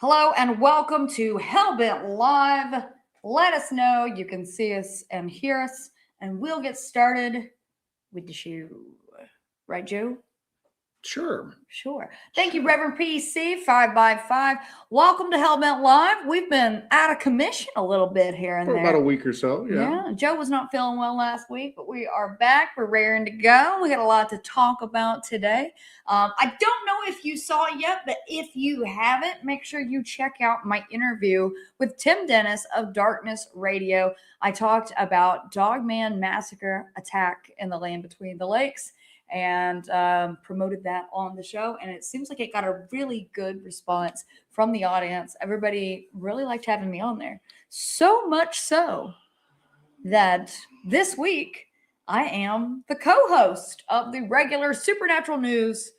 Hello and welcome to Hellbent Live. Let us know you can see us and hear us, and we'll get started with the show. Right, Joe? Sure. Thank you, Reverend PC 5x5. Welcome to Hellbent Live. We've been out of commission a little bit here and For there. about a week or so, yeah. Joe was not feeling well last week, but we are back. We're raring to go. We got a lot to talk about today. I don't know if you saw it yet, but if you haven't, make sure you check out my interview with Tim Dennis of Darkness Radio. I talked about Dogman massacre attack in the land between the lakes and promoted that on the show. And it seems like it got a really good response from the audience. Everybody really liked having me on there. So much so that this week I am the co-host of the regular Supernatural News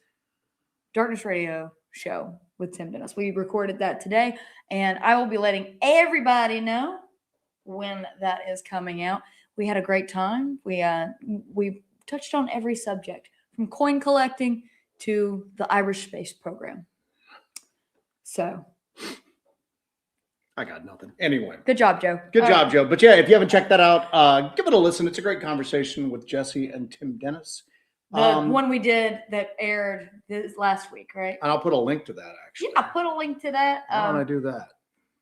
Darkness Radio show with Tim Dennis. We recorded that today, and I will be letting everybody know when that is coming out. We had a great time. We touched on every subject, from coin collecting to the Irish space program. So I got nothing. Anyway. Good job, Joe. Good job, Joe. But yeah, if you haven't checked that out, give it a listen. It's a great conversation with Jesse and Tim Dennis. The one we did that aired this last week, right? And I'll put a link to that, actually. Yeah, I'll put a link to that. Why don't I do that?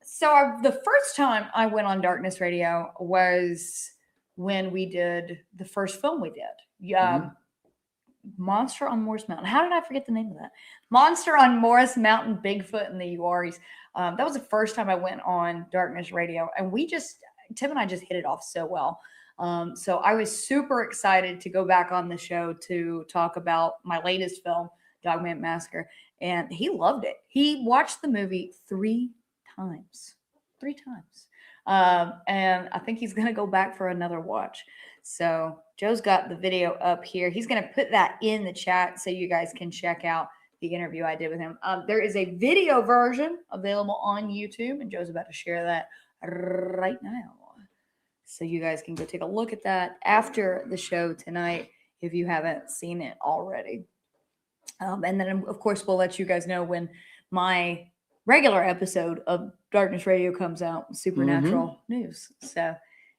So the first time I went on Darkness Radio was when we did the first film we did. Yeah. Monster on Morris Mountain. How did I forget the name of that? Monster on Morris Mountain, Bigfoot and the Uaris. That was the first time I went on Darkness Radio, and Tim and I just hit it off so well. So I was super excited to go back on the show to talk about my latest film, Dogman Massacre, and he loved it. He watched the movie three times. And I think he's going to go back for another watch. So Joe's got the video up here. He's going to put that in the chat so you guys can check out the interview I did with him. There is a video version available on YouTube, and Joe's about to share that right now. So you guys can go take a look at that after the show tonight if you haven't seen it already. And then, of course, we'll let you guys know when my regular episode of Darkness Radio comes out, Supernatural News. So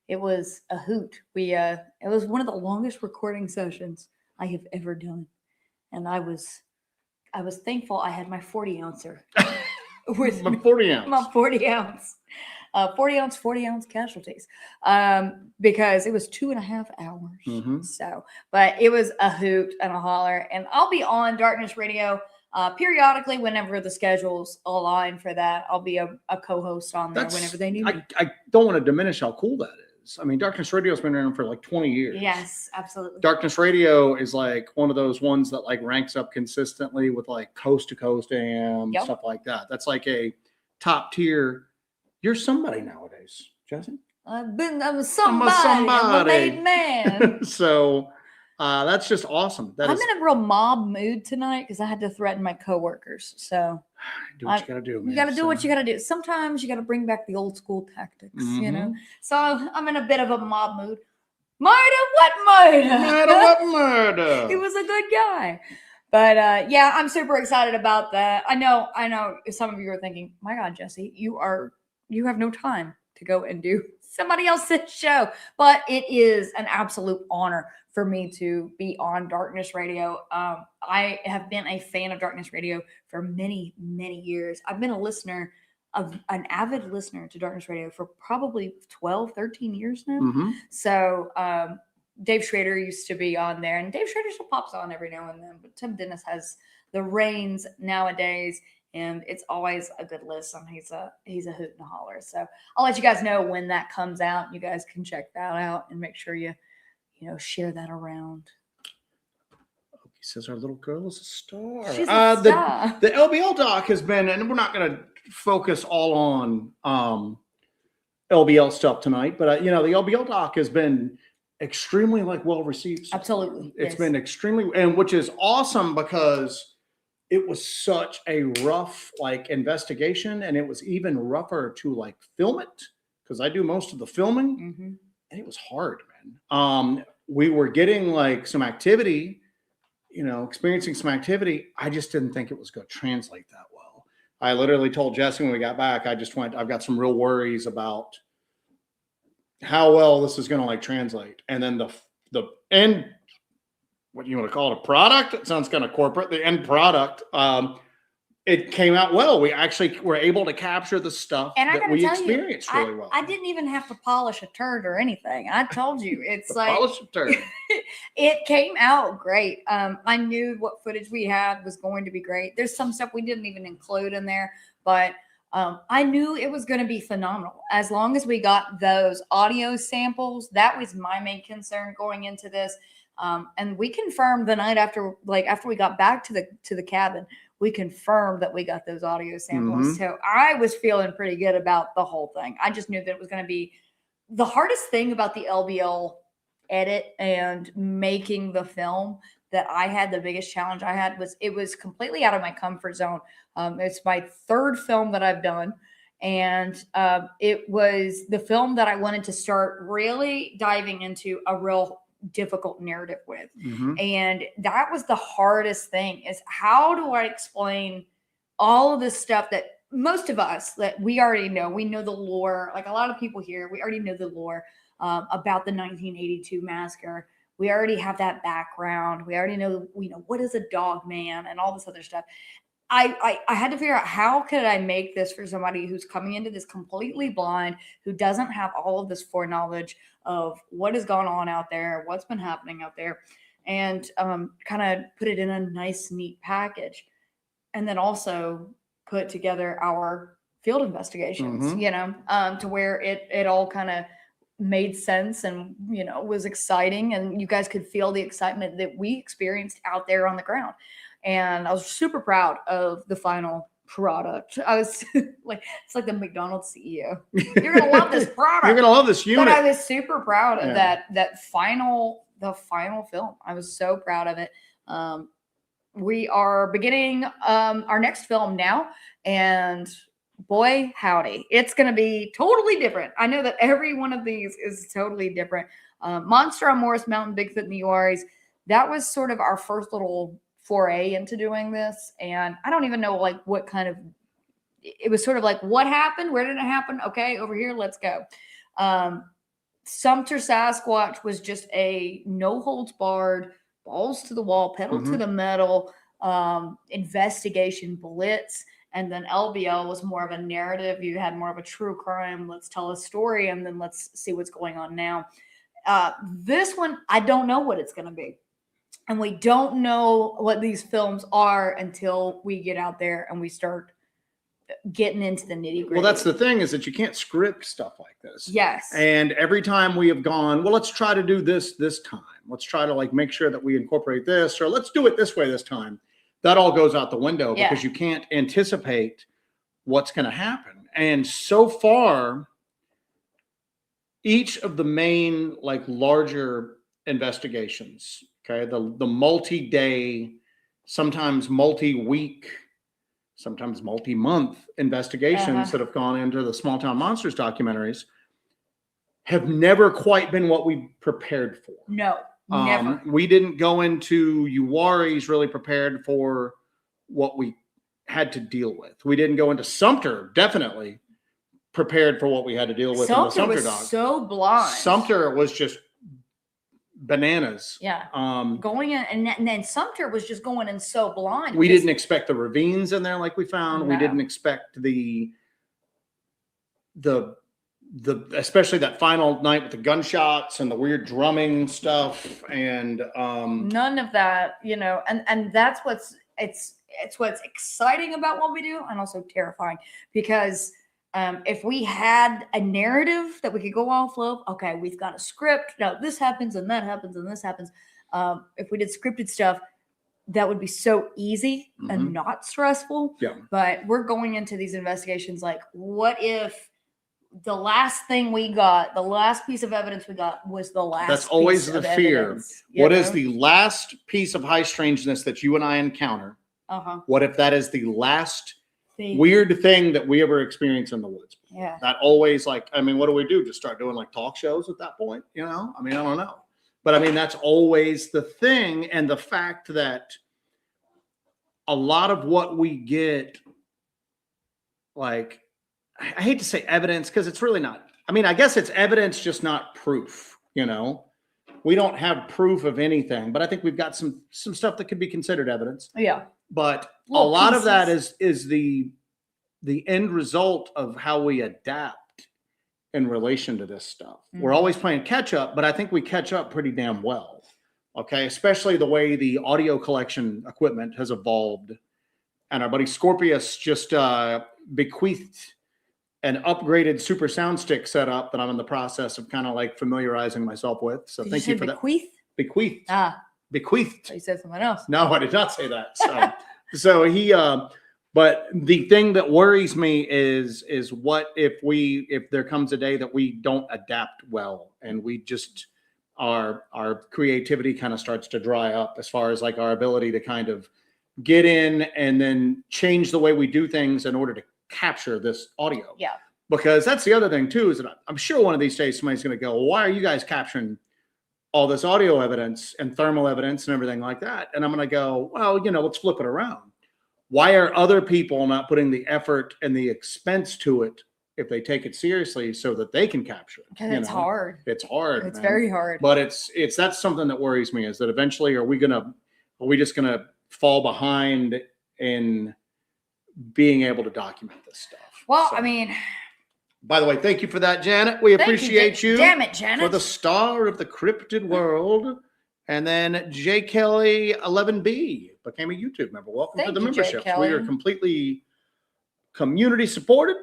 it was a hoot. It was one of the longest recording sessions I have ever done. And I was thankful I had my 40 ouncer with my 40 ounce. My 40 ounce. 40 ounce casualties. Because it was 2.5 hours. So, but it was a hoot and a holler. And I'll be on Darkness Radio periodically whenever the schedules align for that. I'll be a co-host on there whenever they need me. I don't want to diminish how cool that is. I mean, Darkness Radio has been around for like 20 years. Yes, absolutely. Darkness Radio is like one of those ones that like ranks up consistently with like coast to coast AM, stuff like that. That's like a top tier. You're somebody nowadays, Jesse. I'm somebody. I'm a made man. So that's just awesome. I'm in a real mob mood tonight because I had to threaten my coworkers. So do what you got to do, man. You got to do what you got to do. Sometimes you got to bring back the old school tactics, you know. So I'm in a bit of a mob mood. Murder? What murder? What murder? He was a good guy. But yeah, I'm super excited about that. I know some of you are thinking, my God, Jesse, you have no time to go and do somebody else's show. But it is an absolute honor for me to be on Darkness Radio. I have been a fan of Darkness Radio for many, many years. I've been an avid listener to Darkness Radio for probably 12, 13 years now. So Dave Schrader used to be on there, and Dave Schrader still pops on every now and then, but Tim Dennis has the reins nowadays. And it's always a good listen. He's a hoot and a holler. So I'll let you guys know when that comes out. You guys can check that out and make sure you share that around. He says our little girl is a star. She's a star. The LBL doc has been, and we're not going to focus all on LBL stuff tonight, but the LBL doc has been extremely well received. Absolutely, it's been extremely, and which is awesome because it was such a rough investigation, and it was even rougher to film it because I do most of the filming, and it was hard, man. We were getting some activity, experiencing some activity. I just didn't think it was going to translate that well. I literally told Jesse when we got back, I've got some real worries about how well this is going to like translate. And then the end, what you want to call it, a product? It sounds kind of corporate. The end product, it came out well. We actually were able to capture the stuff that we experienced really well. I didn't even have to polish a turd or anything. I told you, it's like polish a turd. It came out great. I knew what footage we had was going to be great. There's some stuff we didn't even include in there, but I knew it was going to be phenomenal. As long as we got those audio samples, that was my main concern going into this. And we confirmed the night after we got back to the cabin, we confirmed that we got those audio samples. Mm-hmm. So I was feeling pretty good about the whole thing. I just knew that it was going to be the hardest thing about the LBL edit and making the film. That I had, the biggest challenge I had was it was completely out of my comfort zone. It's my third film that I've done. And it was the film that I wanted to start really diving into a real difficult narrative with. Mm-hmm. And that was the hardest thing, is how do I explain all of this stuff that most of us, that we already know. We know the lore. Like a lot of people here, we already know the lore about the 1982 massacre. We already have that background. We already know, what is a Dogman and all this other stuff. I had to figure out, how could I make this for somebody who's coming into this completely blind, who doesn't have all of this foreknowledge of what has gone on out there, what's been happening out there, and kind of put it in a nice, neat package. And then also put together our field investigations, mm-hmm. To where it all kind of made sense and, was exciting. And you guys could feel the excitement that we experienced out there on the ground. And I was super proud of the final product. I was like, it's like the McDonald's CEO. You're going to love this product. You're going to love this unit. But I was super proud of the final film. I was so proud of it. We are beginning our next film now, and boy, howdy, it's going to be totally different. I know that every one of these is totally different. Monster on Morris Mountain, Bigfoot in the Uaris, that was sort of our first little foray into doing this. And I don't even know what kind of, it was sort of like, what happened? Where did it happen? Okay, over here, let's go. Sumter Sasquatch was just a no holds barred, balls to the wall, pedal mm-hmm. to the metal investigation blitz. And then LBL was more of a narrative. You had more of a true crime. Let's tell a story, and then let's see what's going on now. This one, I don't know what it's going to be. And we don't know what these films are until we get out there and we start getting into the nitty gritty. Well, that's the thing, is that you can't script stuff like this. Yes. And every time we have gone, well, let's try to do this time. Let's try to make sure that we incorporate this, or let's do it this way this time. That all goes out the window because you can't anticipate what's going to happen. And so far, each of the main, larger investigations, okay, the multi-day, sometimes multi-week, sometimes multi-month investigations that have gone into the Small Town Monsters documentaries have never quite been what we prepared for. No. Never. We didn't go into Uaris really prepared for what we had to deal with. We didn't go into Sumter definitely prepared for what we had to deal with. Sumter in the Sumter was dog. So blind. Sumter was just bananas. Yeah. Going in, and then Sumter was just going in so blind. We didn't expect the ravines in there like we found. No. We didn't expect the especially that final night with the gunshots and the weird drumming stuff, and none of that, and that's what's exciting about what we do, and also terrifying, because if we had a narrative that we could go off of, okay, we've got a script, now this happens and that happens and this happens. If we did scripted stuff, that would be so easy and not stressful. Yeah. But we're going into these investigations like, what if the last thing we got, the last piece of evidence we got was the last. That's always the fear. Evidence, what is the last piece of high strangeness that you and I encounter? What if that is the last weird thing that we ever experience in the woods? Yeah. That always what do we do? Just start doing talk shows at that point? I don't know. But that's always the thing. And the fact that a lot of what we get like, I hate to say evidence because it's really not. I mean, I guess it's evidence, just not proof. We don't have proof of anything, but I think we've got some stuff that could be considered evidence. Yeah. But Little a lot of that pieces. is the end result of how we adapt in relation to this stuff. We're always playing catch up, but I think we catch up pretty damn well. Okay, especially the way the audio collection equipment has evolved. And our buddy Scorpius just bequeathed an upgraded super sound stick setup that I'm in the process of kind of like familiarizing myself with. So Did thank you you for bequeath? that. Bequeathed. Bequeathed. You said something else. No, I did not say that. So he but the thing that worries me is what if there comes a day that we don't adapt well and we just our creativity kind of starts to dry up as far as like our ability to kind of get in and then change the way we do things in order to capture this audio. Yeah. Because that's the other thing too, is that I'm sure one of these days somebody's going to go, well, why are you guys capturing all this audio evidence and thermal evidence and everything like that? And I'm going to go, well, let's flip it around. Why are other people not putting the effort and the expense to it if they take it seriously so that they can capture it? Because it's hard. It's hard. It's man. very hard. But that's something that worries me, is that eventually are we just going to fall behind in being able to document this stuff? Well, So, I mean, by the way, thank you for that, Janet. We appreciate you. Damn it, Janet. For the star of the cryptid world. And then J. Kelly 11B became a YouTube member. Welcome to the Thank you, J. membership. Kelly. We are completely community supported.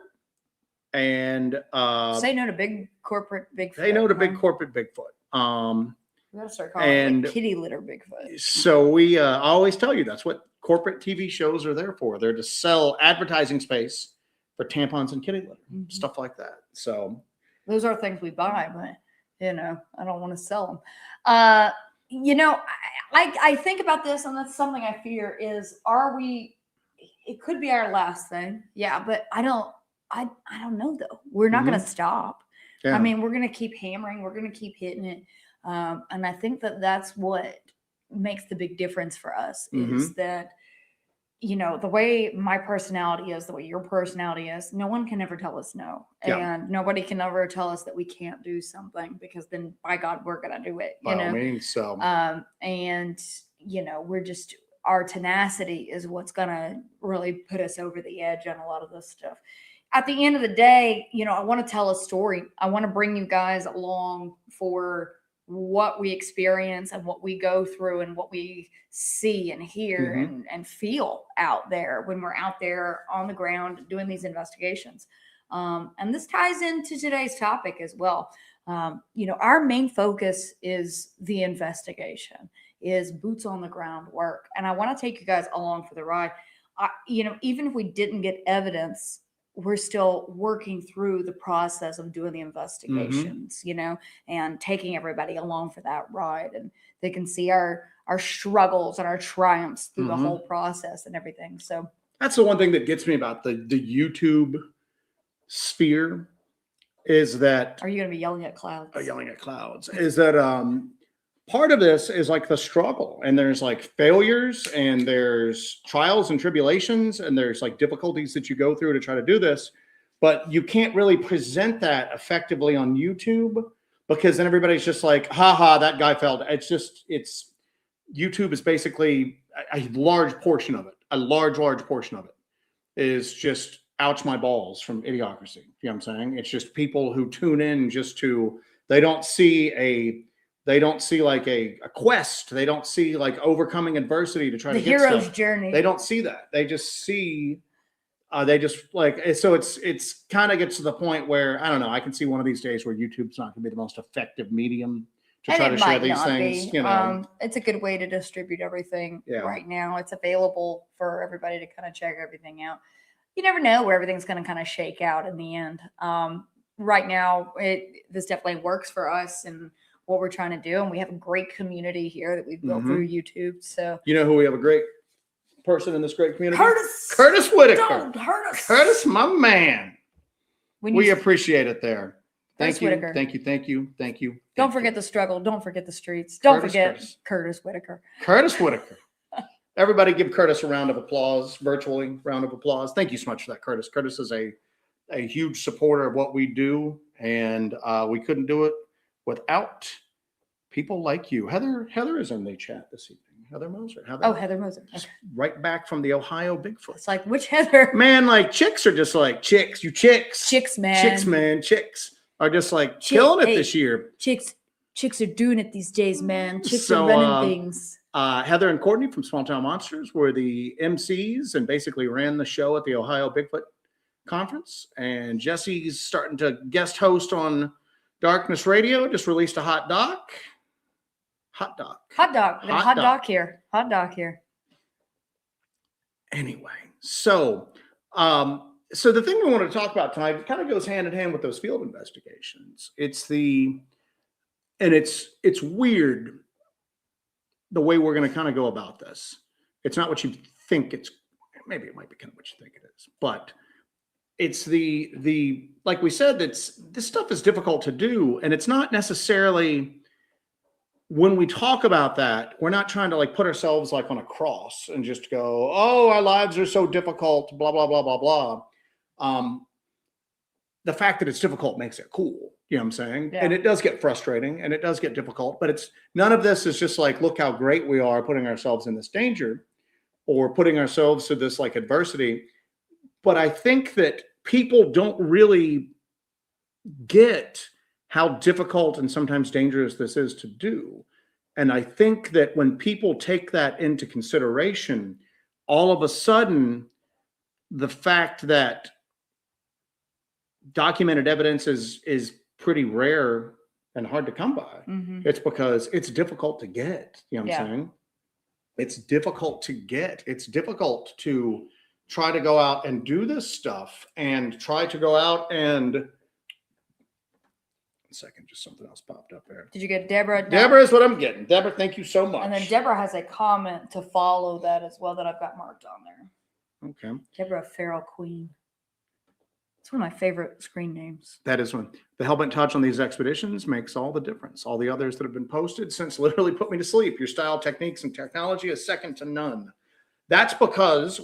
And say no to big corporate Bigfoot. they know to big corporate Bigfoot. We gotta start calling it and like kitty litter Bigfoot. So we always tell you that's what corporate TV shows are there for. They're to sell advertising space for tampons and kitty litter, stuff like that. So those are things we buy, but I don't want to sell them. I think about this, and that's something I fear is, it could be our last thing. Yeah, but I don't know though. We're not going to stop. yeah. I mean, we're going to keep hammering. We're going to keep hitting it. And I think that that's what makes the big difference for us is that, the way my personality is, the way your personality is, no one can ever tell us no. Yeah. And nobody can ever tell us that we can't do something, because then by God, we're going to do it. By all means, so. And, we're just, our tenacity is what's going to really put us over the edge on a lot of this stuff. At the end of the day, I want to tell a story. I want to bring you guys along for what we experience and what we go through and what we see and hear and feel out there when we're out there on the ground doing these investigations. And this ties into today's topic as well. Our main focus is the investigation, is boots on the ground work. And I want to take you guys along for the ride. Even if we didn't get evidence, we're still working through the process of doing the investigations, and taking everybody along for that ride. And they can see our struggles and our triumphs through the whole process and everything. So that's the one thing that gets me about the YouTube sphere, is that... Are you going to be yelling at clouds? Yelling at clouds. Is that part of this is like the struggle, and there's like failures, and there's trials and tribulations, and there's like difficulties that you go through to try to do this, but you can't really present that effectively on YouTube, because then everybody's just like, haha, that guy failed. YouTube is basically a large portion of it. A large portion of it is just ouch my balls from idiocracy. You know what I'm saying? It's just people who tune in they don't see like a quest. They don't see like overcoming adversity to try to get hero's stuff. journey. They don't see that. They just see, so it's kind of gets to the point where, I don't know, I can see one of these days where YouTube's not going to be the most effective medium to try to share these things. It's a good way to distribute everything right now. It's available for everybody to kind of check everything out. You never know where everything's going to kind of shake out in the end. Right now, this definitely works for us and what we're trying to do. And we have a great community here that we've built through YouTube. So, who we have a great person in this great community? Curtis Whitaker. Don't hurt us. Curtis, my man. We appreciate it there. Thank you. Whitaker. Thank you. Don't forget the struggle. Don't forget the streets. Don't forget Curtis Whitaker. Curtis Whitaker. Everybody give Curtis a round of applause, virtually round of applause. Thank you so much for that, Curtis. Curtis is a huge supporter of what we do, and we couldn't do it without people like you. Heather is in the chat this evening. Heather Moser. Heather Moser. Okay. Right back from the Ohio Bigfoot. It's like, which Heather? Man, like chicks are just like chicks. You chicks. Chicks, man. Chicks, man. Chicks are just like killing it this year. Chicks are doing it these days, man. Chicks are running things. Heather and Courtney from Small Town Monsters were the MCs and basically ran the show at the Ohio Bigfoot Conference. And Jesse's starting to guest host on Darkness Radio. Just released a hot doc. Hot dog here. Anyway, so the thing we want to talk about tonight, it kind of goes hand in hand with those field investigations. It's weird the way we're going to kind of go about this. It's not what you think maybe it might be kind of what you think it is, but it's the like we said, this stuff is difficult to do, and it's not necessarily. When we talk about that, we're not trying to like put ourselves like on a cross and just go, oh, our lives are so difficult, blah, blah, blah, blah, blah. The fact that it's difficult makes it cool. You know what I'm saying? Yeah. And it does get frustrating and it does get difficult, but none of this is just like, look how great we are putting ourselves in this danger or putting ourselves to this like adversity. But I think that people don't really get how difficult and sometimes dangerous this is to do. And I think that when people take that into consideration, all of a sudden, the fact that documented evidence is pretty rare and hard to come by, it's because it's difficult to get. You know what I'm saying? It's difficult to get. It's difficult to try to go out and do this stuff and try to go out and second, just something else popped up there. Did you get Deborah? Deborah is what I'm getting. Deborah, thank you so much. And then Deborah has a comment to follow that as well that I've got marked on there. Okay. Deborah Feral Queen. It's one of my favorite screen names. That is one. The Hellbent touch on these expeditions makes all the difference. All the others that have been posted since literally put me to sleep. Your style, techniques, and technology is second to none. That's because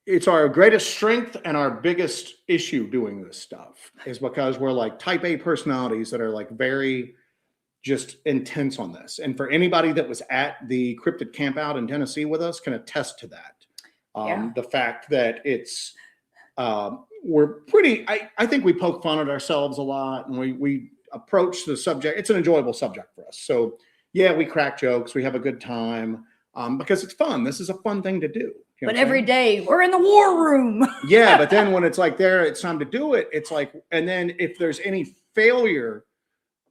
it's our greatest strength and our biggest issue doing this stuff is because we're like type A personalities that are like very just intense on this. And for anybody that was at the Cryptid camp out in Tennessee with us can attest to that. The fact that we're pretty, I think we poke fun at ourselves a lot and we approach the subject. It's an enjoyable subject for us. So yeah, we crack jokes, we have a good time because it's fun. This is a fun thing to do. You know but every day we're in the war room. Yeah, but then when it's like it's time to do it. It's like, and then if there's any failure,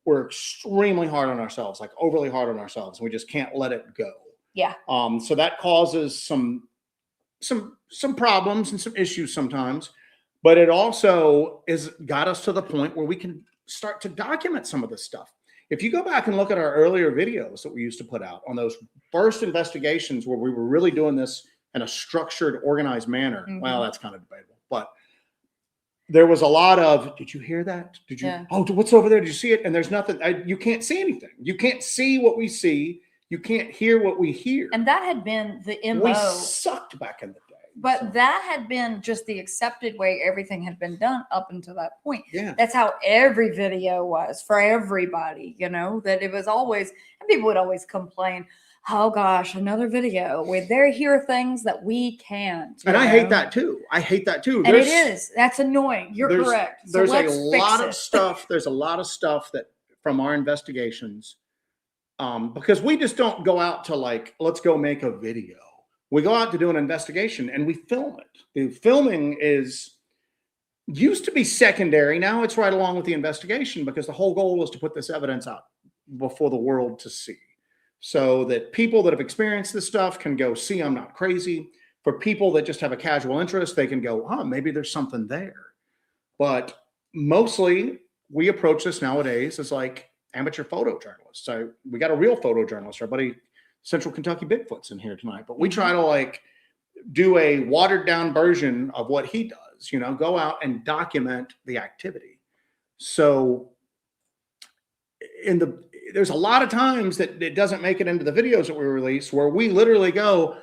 we're extremely hard on ourselves, like overly hard on ourselves. We just can't let it go. Yeah. So that causes some problems and some issues sometimes, but it also got us to the point where we can start to document some of this stuff. If you go back and look at our earlier videos that we used to put out on those first investigations where we were really doing this in a structured, organized manner. Well, that's kind of debatable, but there was a lot of, did you hear that? Did you, oh, what's over there? Did you see it? And there's nothing, you can't see anything. You can't see what we see. You can't hear what we hear. And that had been the MO. We sucked back in the day. But that had been just the accepted way everything had been done up until that point. Yeah. That's how every video was for everybody, that it was always, and people would always complain, oh gosh, another video where they hear things that we can't. And I hate that too. And it is. That's annoying. You're correct. There's a lot of stuff. There's a lot of stuff that from our investigations, because we just don't go out to like, let's go make a video. We go out to do an investigation and we film it. The filming used to be secondary. Now it's right along with the investigation because the whole goal was to put this evidence out before the world to see. So that people that have experienced this stuff can go, see, I'm not crazy. For people that just have a casual interest, they can go, oh, maybe there's something there. But mostly we approach this nowadays as like amateur photojournalists. So we got a real photojournalist, our buddy Central Kentucky Bigfoot's in here tonight. But we try to like do a watered down version of what he does, go out and document the activity. So there's a lot of times that it doesn't make it into the videos that we release where we literally go,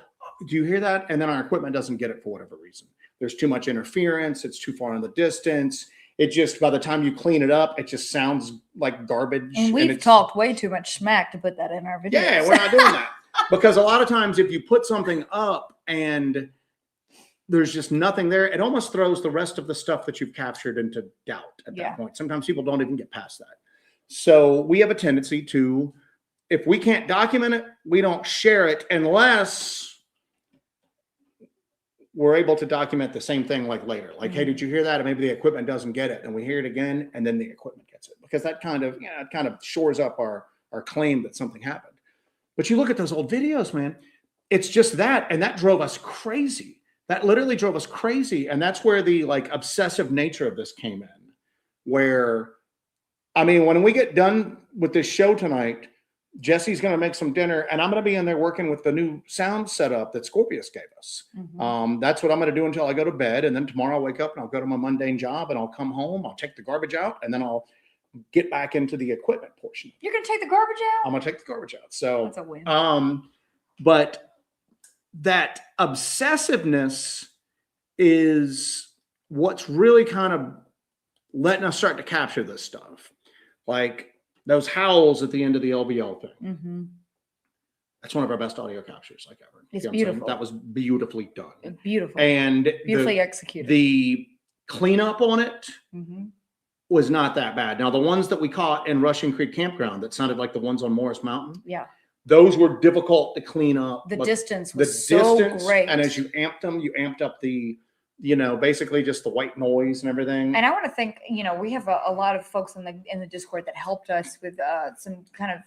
do you hear that? And then our equipment doesn't get it for whatever reason. There's too much interference. It's too far in the distance. It just, by the time you clean it up, it just sounds like garbage. And we've talked way too much smack to put that in our videos. Yeah, we're not doing that. Because a lot of times if you put something up and there's just nothing there, it almost throws the rest of the stuff that you've captured into doubt at that point. Sometimes people don't even get past that. So we have a tendency to, if we can't document it, we don't share it unless we're able to document the same thing like later. Like, hey, did you hear that? And maybe the equipment doesn't get it. And we hear it again, and then the equipment gets it. Because that kind of, it kind of shores up our claim that something happened. But you look at those old videos, man, it's just that. And that drove us crazy. That literally drove us crazy. And that's where the like obsessive nature of this came in. Where, I mean, when we get done with this show tonight, Jesse's going to make some dinner, and I'm going to be in there working with the new sound setup that Scorpius gave us. That's what I'm going to do until I go to bed. And then tomorrow I'll wake up and I'll go to my mundane job and I'll come home. I'll take the garbage out, and then I'll get back into the equipment portion. You're going to take the garbage out? I'm going to take the garbage out. So that's a win. But that obsessiveness is what's really kind of letting us start to capture this stuff. Like those howls at the end of the LBL thing. That's one of our best audio captures like ever. It's beautiful. That was beautifully done. Beautiful. And beautifully executed. The cleanup on it was not that bad. Now, the ones that we caught in Russian Creek Campground that sounded like the ones on Morris Mountain. Yeah. Those were difficult to clean up. The distance was so great. And as you amped them, you amped up the, basically just the white noise and everything. And I want to thank, we have a lot of folks in the Discord that helped us with some kind of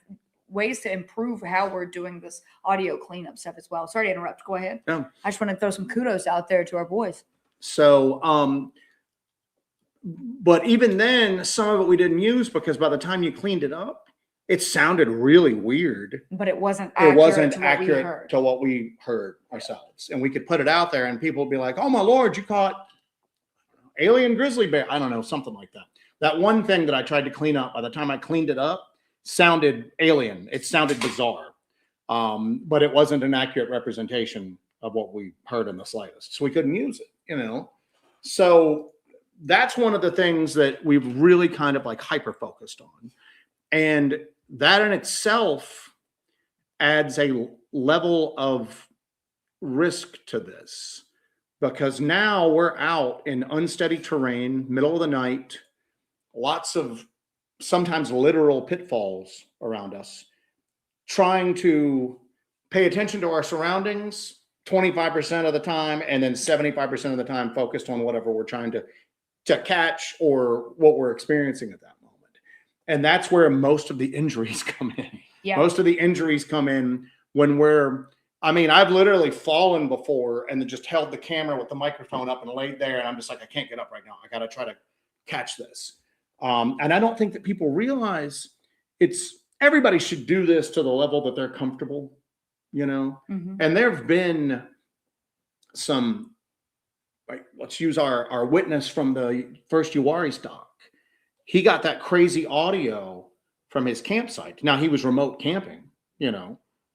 ways to improve how we're doing this audio cleanup stuff as well. Sorry to interrupt. Go ahead. Yeah. I just want to throw some kudos out there to our boys. So, but even then, some of it we didn't use because by the time you cleaned it up, it sounded really weird. But it wasn't accurate to what we heard ourselves. And we could put it out there and people would be like, oh my Lord, you caught alien grizzly bear. I don't know, something like that. That one thing that I tried to clean up, by the time I cleaned it up, sounded alien. It sounded bizarre. But it wasn't an accurate representation of what we heard in the slightest. So we couldn't use it, So that's one of the things that we've really kind of like hyper-focused on. And that in itself adds a level of risk to this because now we're out in unsteady terrain, middle of the night, lots of sometimes literal pitfalls around us, trying to pay attention to our surroundings 25% of the time and then 75% of the time focused on whatever we're trying to catch or what we're experiencing at that moment. And that's where most of the injuries come in. Yeah. Most of the injuries come in when I've literally fallen before and then just held the camera with the microphone up and laid there. And I'm just like, I can't get up right now. I got to try to catch this. And I don't think that people realize everybody should do this to the level that they're comfortable, And there've been some, let's use our witness from the first Uwari stock. He got that crazy audio from his campsite. Now he was remote camping,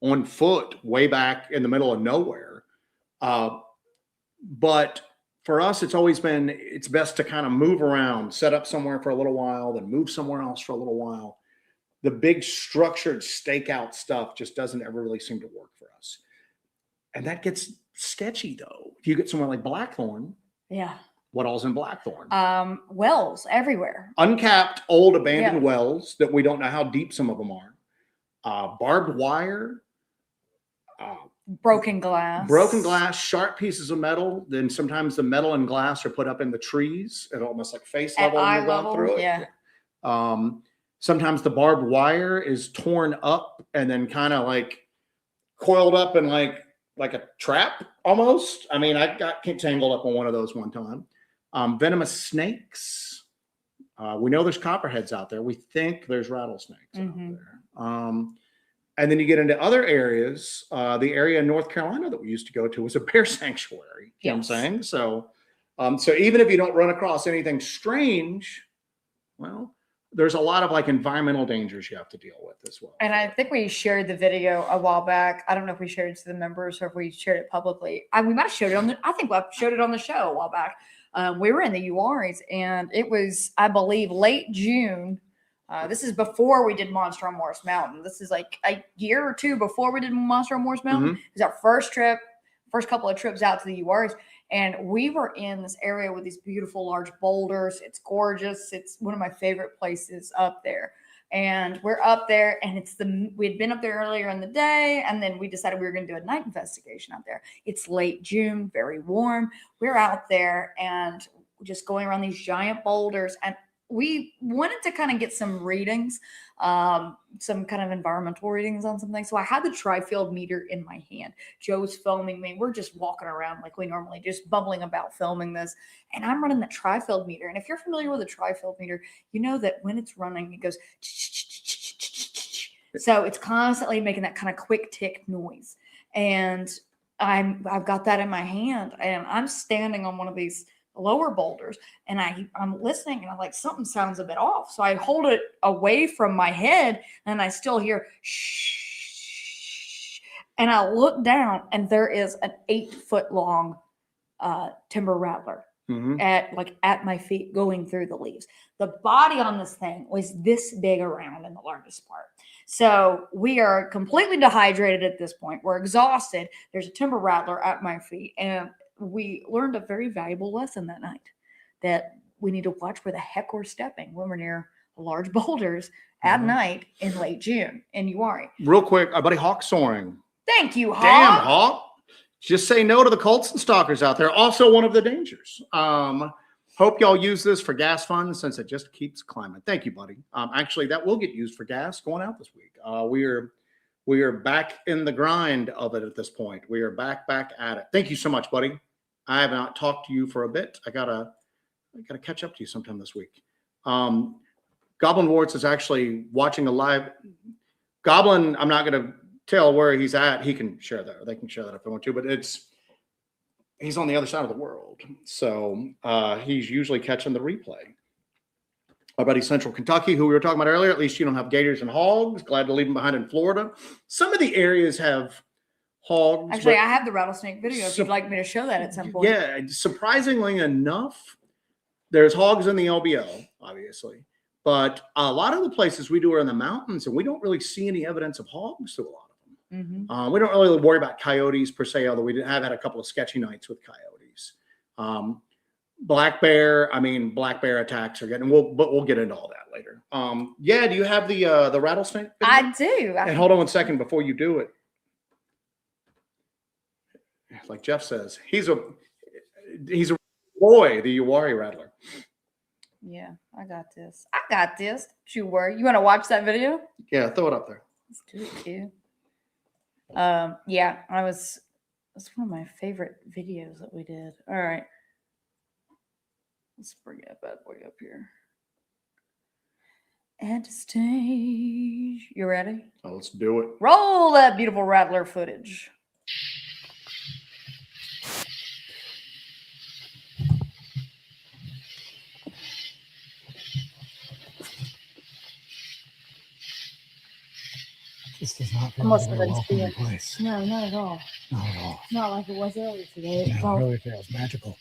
on foot way back in the middle of nowhere. But for us, it's best to kind of move around, set up somewhere for a little while, then move somewhere else for a little while. The big structured stakeout stuff just doesn't ever really seem to work for us. And that gets sketchy though. If you get somewhere like Blackthorn. Yeah. What all's in Blackthorn? Wells everywhere. Uncapped, old, abandoned wells that we don't know how deep some of them are. Barbed wire. Broken glass. Sharp pieces of metal. Then sometimes the metal and glass are put up in the trees at almost like face level. Eye level, through it. Yeah. Sometimes the barbed wire is torn up and then kind of like coiled up in like a trap almost. I mean, I got tangled up on one of those one time. Venomous snakes. We know there's copperheads out there. We think there's rattlesnakes out there. And then you get into other areas. The area in North Carolina that we used to go to was a bear sanctuary. You know what I'm saying? So even if you don't run across anything strange, well, there's a lot of like environmental dangers you have to deal with as well. And I think we shared the video a while back. I don't know if we shared it to the members or if we shared it publicly. We might have showed it on I think we showed it on the show a while back. We were in the URs and it was, I believe, late June. This is before we did Monster on Morris Mountain. This is like a year or two before we did Monster on Morris Mountain. It was our first couple of trips out to the URs. And we were in this area with these beautiful large boulders. It's gorgeous. It's one of my favorite places up there. And we're up there and we had been up there earlier in the day. And then we decided we were going to do a night investigation out there. It's late June, very warm. We're out there and just going around these giant boulders. And we wanted to kind of get some readings, some kind of environmental readings on something. So I had the tri-field meter in my hand. Joe's filming me. We're just walking around like we normally, just bubbling about filming this. And I'm running the tri-field meter. And if you're familiar with a tri-field meter, you know that when it's running, it goes. So it's constantly making that kind of quick tick noise. And I've got that in my hand and I'm standing on one of these lower boulders and I'm listening and I'm like, something sounds a bit off. So I hold it away from my head and I still hear shh. And I look down and there is an 8-foot long timber rattler at my feet going through the leaves. The body on this thing was this big around in the largest part. So we are completely dehydrated at this point. We're exhausted. There's a timber rattler at my feet and we learned a very valuable lesson that night that we need to watch where the heck we're stepping when we're near large boulders at night in late June in Uwharrie. Real quick, our buddy Hawk soaring. Thank you, Hawk. Damn, Hawk. Just say no to the cults and stalkers out there. Also one of the dangers. Hope y'all use this for gas funds since it just keeps climbing. Thank you, buddy. Actually, that will get used for gas going out this week. We are back in the grind of it at this point. We are back at it. Thank you so much, buddy. I have not talked to you for a bit. I gotta catch up to you sometime this week. Goblin Warts is actually watching a live Goblin. I'm not gonna tell where he's at. He can share that, or they can share that if they want to, but he's on the other side of the world. So he's usually catching the replay. Our buddy Central Kentucky, who we were talking about earlier, at least you don't have gators and hogs. Glad to leave them behind in Florida. Some of the areas have hogs. Actually, I have the rattlesnake video if you'd like me to show that at some point. Yeah, surprisingly enough, there's hogs in the LBO, obviously. But a lot of the places we do are in the mountains, and we don't really see any evidence of hogs to a lot of them. We don't really worry about coyotes per se, although we have had a couple of sketchy nights with coyotes. Black bear attacks are getting, but we'll get into all that later. Yeah, do you have the rattlesnake video? I do. And hold on 1 second before you do it. Like Jeff says, he's a boy, the Uwharrie rattler. Yeah, I got this. Don't you worry. You want to watch that video? Yeah, throw it up there. Let's do it, kid. Yeah, that's one of my favorite videos that we did. All right. Let's bring that bad boy up here. And stage. You ready? Oh, let's do it. Roll that beautiful rattler footage. This does not feel Must like have a been welcoming speed. place. No, not at all. Not at all. Not like it was earlier today. Yeah, it really feels magical.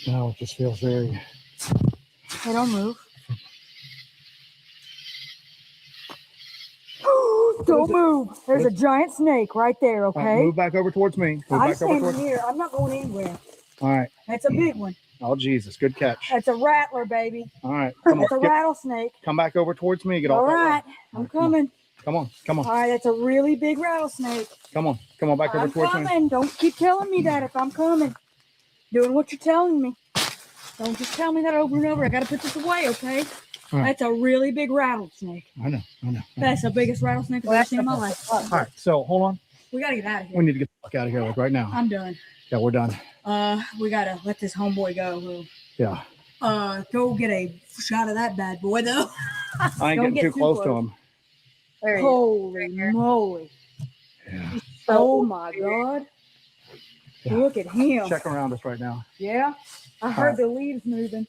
No, it just feels very... Hey, don't move. Don't move. There's a giant snake right there, okay? Move back over towards me. I'm standing here. I'm not going anywhere. All right. That's a big one. Oh, Jesus. Good catch. That's a rattler, baby. All right. Come That's on. a rattlesnake. Come back over towards me. Get All off that right. way. I'm coming. Come on. Come on. All right. That's a really big rattlesnake. Come on. Come on back over I'm towards me. coming. Don't keep telling me that if I'm coming. Doing what you're telling me. Don't just tell me that over and over. I got to put this away, okay? Right. That's a really big rattlesnake. I know. That's the biggest rattlesnake I've ever seen in my life. All right. So hold on. We got to get out of here. We need to get the fuck out of here like right now. I'm done. Yeah, we're done. We got to let this homeboy go. Yeah. Go get a shot of that bad boy, though. I ain't getting too close to him. Holy moly. Yeah. Oh, my God. Yeah. Look at him. Check around us right now. Yeah. I heard the leaves moving.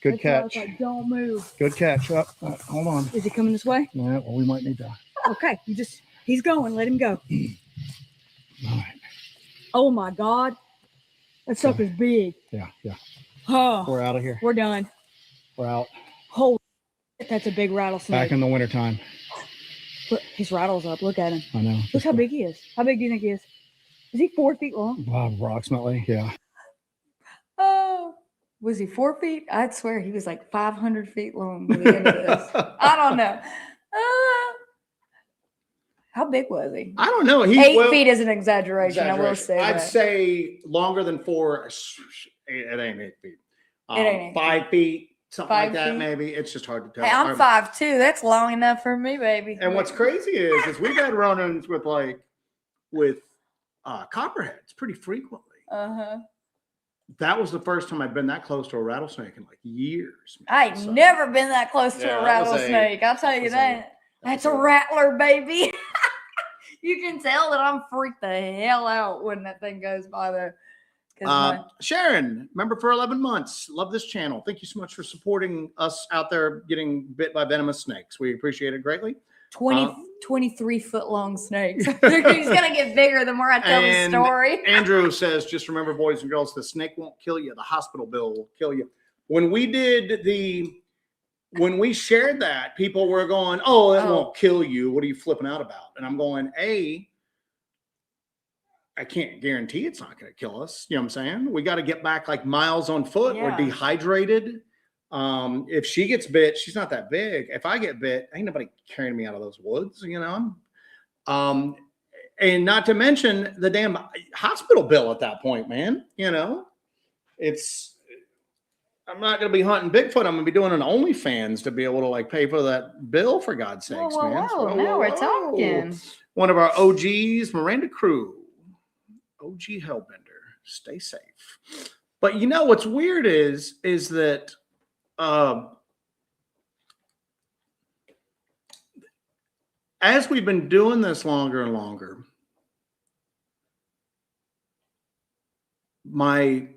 Good That's why I was catch. like, don't move. Good catch. Up. Hold on. Is he coming this way? Yeah, well, we might need to. Okay, he's going. Let him go. All right. Oh my God. That sucker's big. Yeah. Oh, We're out of here. we're done. We're out. Holy shit, that's a big rattlesnake. Back in the wintertime. Look, his rattle's up. Look at him. I know. Look how big he is. How big do you think he is? Is he 4 feet long? Approximately, yeah. Oh, was he 4 feet? I'd swear he was like 500 feet long by the end of this. I don't know. How big was he? I don't know. 8 feet is an exaggeration. I will say I'd that. say longer than 4. It ain't 8 feet. It ain't 8 5 feet, something 5 like that. feet? Maybe it's just hard to tell. Hey, I'm 5'2". That's long enough for me, baby. And what's crazy is we've had run-ins with copperheads pretty frequently. That was the first time I'd been that close to a rattlesnake in like years. I ain't never been that close to a rattlesnake. I'll tell you that. That's a rattler, baby. You can tell that I'm freaked the hell out when that thing goes by there. Sharon, member for 11 months. Love this channel. Thank you so much for supporting us out there getting bit by venomous snakes. We appreciate it greatly. 23-foot long snakes. He's going to get bigger the more I tell the story. Andrew says, just remember, boys and girls, the snake won't kill you. The hospital bill will kill you. When we shared that, people were going, oh, it won't kill you. What are you flipping out about? And I'm going, I can't guarantee it's not going to kill us. You know what I'm saying? We got to get back like miles on foot. We're dehydrated. If she gets bit, she's not that big. If I get bit, ain't nobody carrying me out of those woods, you know? And not to mention the damn hospital bill at that point, man. You know, I'm not going to be hunting Bigfoot. I'm going to be doing an OnlyFans to be able to like pay for that bill, for God's sakes, man. Whoa, now we're talking. One of our OGs, Miranda Crew, OG Hellbender, stay safe. But you know, what's weird is that, as we've been doing this longer and longer, my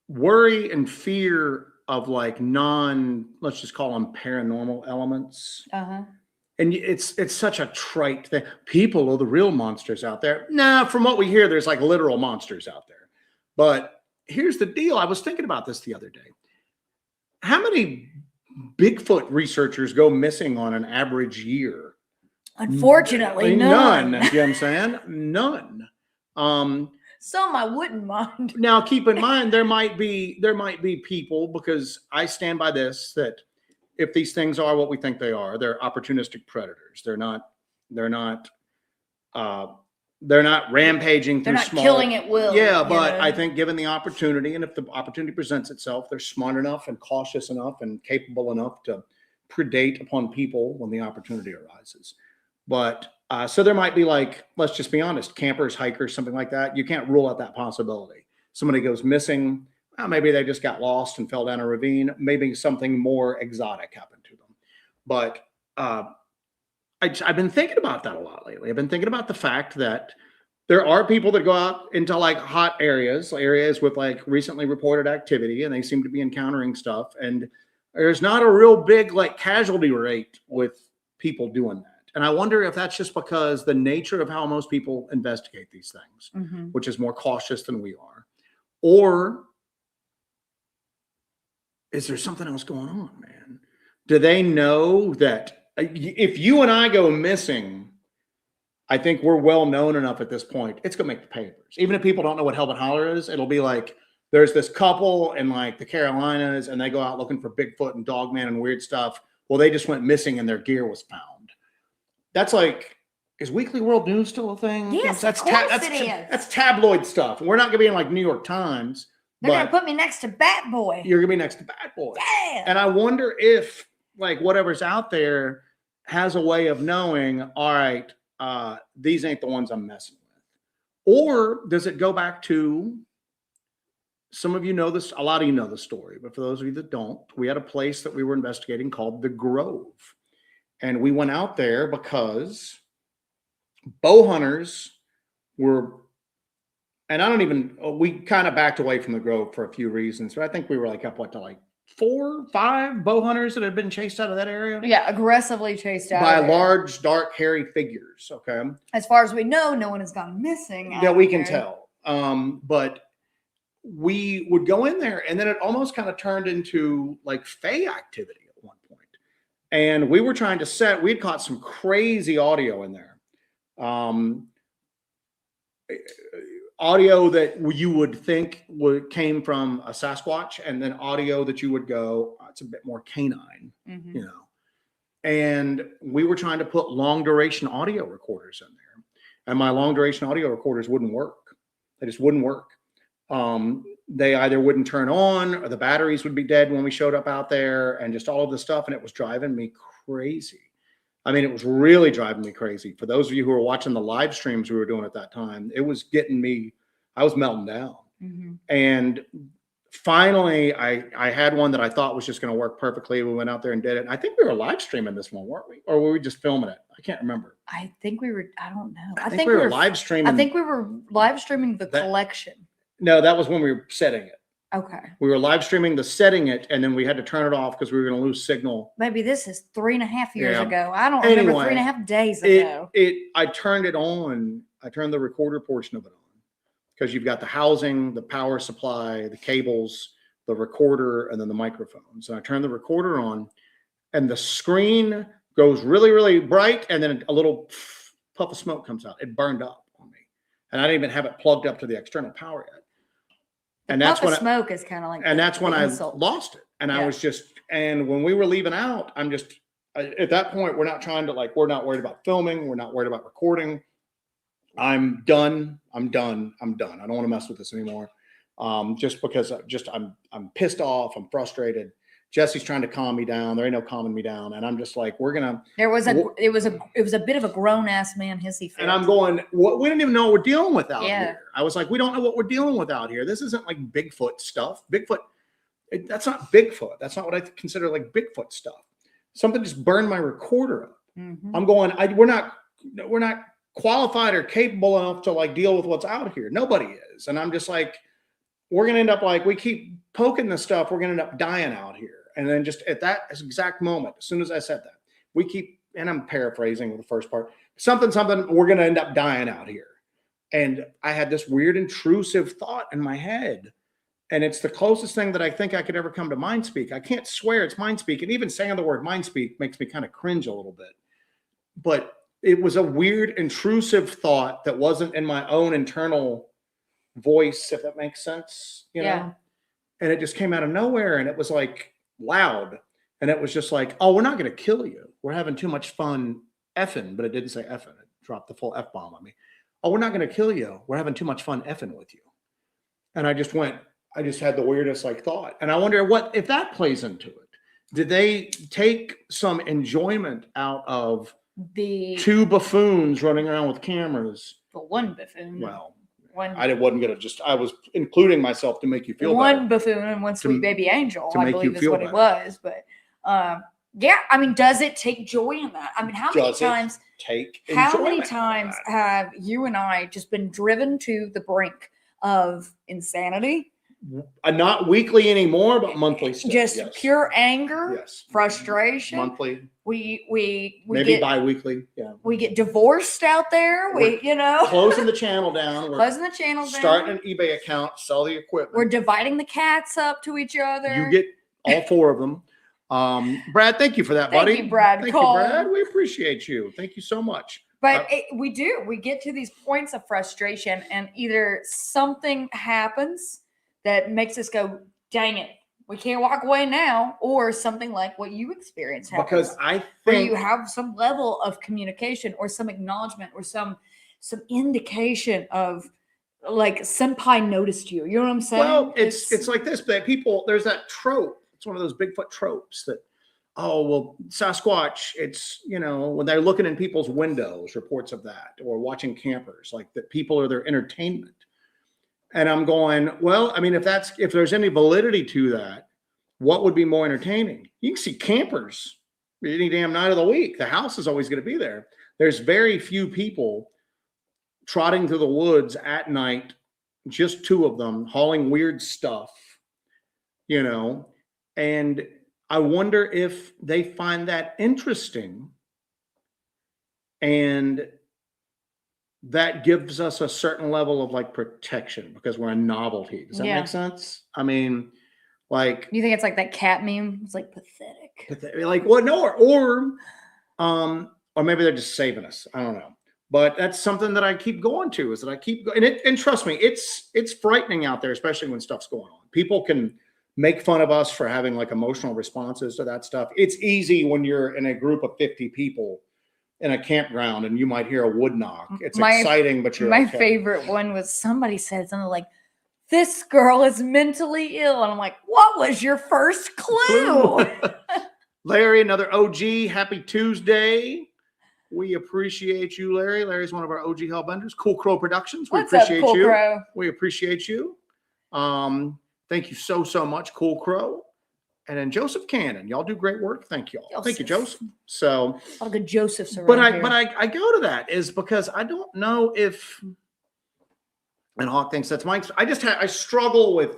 worry and fear of like let's just call them paranormal elements. And it's such a trite thing. People are the real monsters out there. Nah, from what we hear, there's like literal monsters out there. But here's the deal. I was thinking about this the other day. How many Bigfoot researchers go missing on an average year? Unfortunately, none. You know what I'm saying? None. Some I wouldn't mind. Now, keep in mind, there might be people, because I stand by this, that if these things are what we think they are, they're opportunistic predators. They're not rampaging through small. Killing at will. Yeah, but I think given the opportunity, and if the opportunity presents itself, they're smart enough and cautious enough and capable enough to predate upon people when the opportunity arises. But so there might be, like, let's just be honest, campers, hikers, something like that. You can't rule out that possibility. Somebody goes missing. Well, maybe they just got lost and fell down a ravine. Maybe something more exotic happened to them. But I've been thinking about that a lot lately. I've been thinking about the fact that there are people that go out into like hot areas with like recently reported activity, and they seem to be encountering stuff. And there's not a real big like casualty rate with people doing that. And I wonder if that's just because the nature of how most people investigate these things, which is more cautious than we are, or is there something else going on, man? Do they know that if you and I go missing, I think we're well known enough at this point, it's going to make the papers. Even if people don't know what Hellbent Holler is, it'll be like, there's this couple in like the Carolinas and they go out looking for Bigfoot and Dogman and weird stuff. Well, they just went missing and their gear was found. That's like, is Weekly World News still a thing? Yes, that's it is. That's tabloid stuff. We're not going to be in like New York Times. They're going to put me next to Bat Boy. You're going to be next to Bat Boy. Yeah. And I wonder if like whatever's out there has a way of knowing, all right, these ain't the ones I'm messing with. Or does it go back to, some of you know this, a lot of you know the story, but for those of you that don't, we had a place that we were investigating called the Grove. And we went out there because bow hunters were, and we kind of backed away from the Grove for a few reasons, but I think we were like up to like 4, 5 bow hunters that had been chased out of that area. Yeah, aggressively chased out by of there. large, dark, hairy figures. Okay. As far as we know, no one has gone missing. That we can there. tell. But we would go in there, and then it almost kind of turned into like Fey activity at one point. And we were trying to set, we'd caught some crazy audio in there. Audio that you would think came from a Sasquatch, and then audio that you would go, oh, it's a bit more canine, you know. And we were trying to put long duration audio recorders in there, and my long duration audio recorders wouldn't work. They just wouldn't work. They either wouldn't turn on, or the batteries would be dead when we showed up out there, and just all of this stuff. And it was driving me crazy. I mean, it was really driving me crazy. For those of you who were watching the live streams we were doing at that time, it was getting me, I was melting down. And finally, I had one that I thought was just going to work perfectly. We went out there and did it. And I think we were live streaming this one, weren't we? Or were we just filming it? I can't remember. I think we were, I don't know. I think we were live streaming. I think we were live streaming the collection. No, that was when we were setting it. Okay. We were live streaming the setting it, and then we had to turn it off because we were going to lose signal. Maybe this is 3.5 years ago. I don't remember 3.5 days ago. I turned it on. I turned the recorder portion of it on because you've got the housing, the power supply, the cables, the recorder, and then the microphone. So I turned the recorder on, and the screen goes really, really bright, and then a little puff of smoke comes out. It burned up on me, and I didn't even have it plugged up to the external power yet. And that's when smoke is kind of like, and that's when I lost it. And I was just, and when we were leaving out, I'm just, at that point, we're not trying to we're not worried about filming. We're not worried about recording. I'm done. I'm done. I don't want to mess with this anymore. Just because I'm pissed off. I'm frustrated. Jesse's trying to calm me down. There ain't no calming me down. And I'm just like, it was a bit of a grown ass man hissy fit. And I'm going, we didn't even know what we're dealing with out here. I was like, we don't know what we're dealing with out here. This isn't like Bigfoot stuff. That's not Bigfoot. That's not what I consider like Bigfoot stuff. Something just burned my recorder up. I'm going, we're not qualified or capable enough to like deal with what's out here. Nobody is. And I'm just like, we're going to end up like, we keep poking this stuff. We're going to end up dying out here. And then just at that exact moment, as soon as I said that, we keep, and I'm paraphrasing with the first part, something, we're going to end up dying out here. And I had this weird intrusive thought in my head. And it's the closest thing that I think I could ever come to mind speak. I can't swear it's mind speak. And even saying the word mind speak makes me kind of cringe a little bit. But it was a weird intrusive thought that wasn't in my own internal voice, if that makes sense, you know? And it just came out of nowhere, and it was like loud, and it was just like, oh, we're not going to kill you. We're having too much fun effing, but it didn't say effing. It dropped the full F-bomb on me. Oh, we're not going to kill you. We're having too much fun effing with you. And I just had the weirdest like thought. And I wonder if that plays into it. Did they take some enjoyment out of the two buffoons running around with cameras? The one buffoon. Well, I was including myself to make you feel one better. Buffoon and one sweet baby angel, I believe is what better. It was. But yeah, I mean, does it take joy in that? I mean, how many times have you and I just been driven to the brink of insanity? Not weekly anymore, but monthly stuff. Just pure anger, frustration. Monthly. We maybe bi-weekly. Yeah. We get divorced out there. Closing the channel down. Starting an eBay account, sell the equipment. We're dividing the cats up to each other. You get all four of them. Brad, thank you for that, buddy. Thank you, Brad. Thank you, Brad. We appreciate you. Thank you so much. But we get to these points of frustration, and either something happens that makes us go, dang it, we can't walk away now, or something like what you experienced happens. Because I think where you have some level of communication or some acknowledgement or some indication of like senpai noticed you. You know what I'm saying? Well, it's like this, but there's that trope. It's one of those Bigfoot tropes that, oh, well, Sasquatch, it's, when they're looking in people's windows, reports of that, or watching campers, like that people are their entertainment. And I'm going, well, I mean, if there's any validity to that, what would be more entertaining? You can see campers any damn night of the week. The house is always going to be there. There's very few people trotting through the woods at night, just two of them, hauling weird stuff, And I wonder if they find that interesting, and that gives us a certain level of like protection because we're a novelty. Does that Yeah. make sense? I mean, like, You think it's like that cat meme? It's like pathetic. like, well, no, or maybe they're just saving us. I don't know. But that's something that I keep going to, is that I keep going, and trust me, it's frightening out there, especially when stuff's going on. People can make fun of us for having like emotional responses to that stuff. It's easy when you're in a group of 50 people in a campground and you might hear a wood knock. It's exciting, but my favorite one was somebody said something like, "This girl is mentally ill," and I'm like, "What was your first clue?" Larry, another OG. Happy Tuesday. We appreciate you, Larry. Larry's one of our OG Hellbenders. Cool Crow Productions. We appreciate Cool you. Crow? We appreciate you. Thank you so much, Cool Crow. And then Joseph Cannon. Y'all do great work. Thank y'all. Thank you, Joseph. So a lot of good Josephs around but here. I go to that is because I don't know if, and Hawk thinks that's mine. I struggle with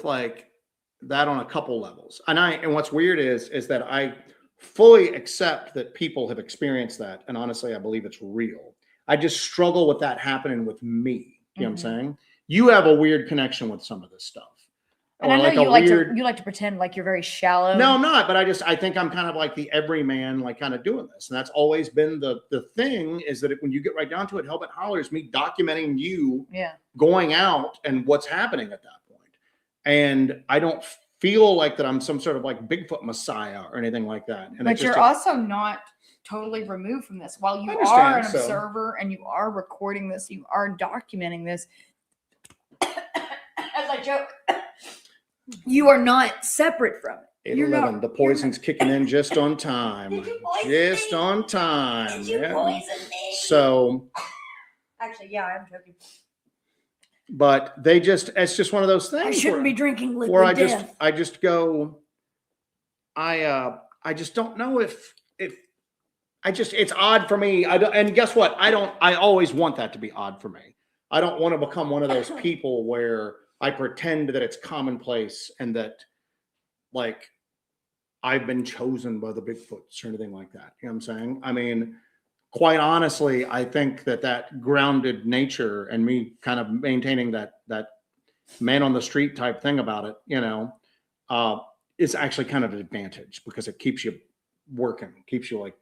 like that on a couple levels. And what's weird is that I fully accept that people have experienced that. And honestly, I believe it's real. I just struggle with that happening with me. You know what I'm saying? You have a weird connection with some of this stuff. And I know like you like to pretend like you're very shallow. No, I'm not, but I think I'm kind of like the everyman, like kind of doing this. And that's always been the thing, is that when you get right down to it, Hellbent Hollers, me documenting you going out and what's happening at that point. And I don't feel like that I'm some sort of like Bigfoot messiah or anything like that. And but you're also not totally removed from this. While you are an observer and you are recording this, you are documenting this. As I joke, you are not separate from it. 8-11. The poison's kicking in just on time. Did you poison just me? on time. Did you poison me? So actually, yeah, I'm joking. But it's just one of those things. I shouldn't be drinking liquid where death. I just go, I just don't know if it's odd for me. And guess what? I always want that to be odd for me. I don't want to become one of those people where I pretend that it's commonplace and that like I've been chosen by the Bigfoots or anything like that. You know what I'm saying? I mean, quite honestly, I think that grounded nature and me kind of maintaining that man on the street type thing about it, is actually kind of an advantage because it keeps you working, keeps you like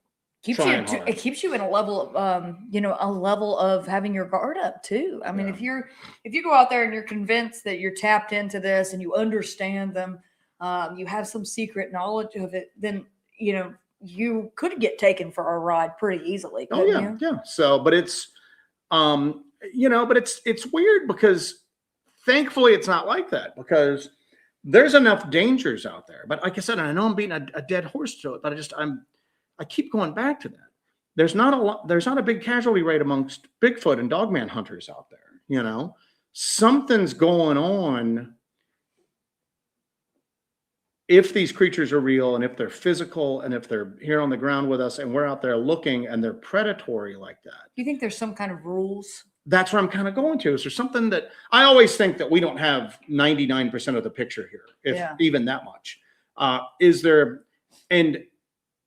trying hard. It keeps you in a level of having your guard up too. I mean, if you go out there and you're convinced that you're tapped into this and you understand them, you have some secret knowledge of it, then you could get taken for a ride pretty easily. Oh yeah, yeah. So, but it's, it's weird because thankfully it's not like that, because there's enough dangers out there. But like I said, and I know I'm beating a dead horse to it, but I keep going back to that. There's not a big casualty rate amongst Bigfoot and Dogman hunters out there. Something's going on. If these creatures are real and if they're physical and if they're here on the ground with us and we're out there looking and they're predatory like that. Do you think there's some kind of rules? That's where I'm kind of going to. Is there something that I always think that we don't have 99% of the picture here, if even that much? Is there, and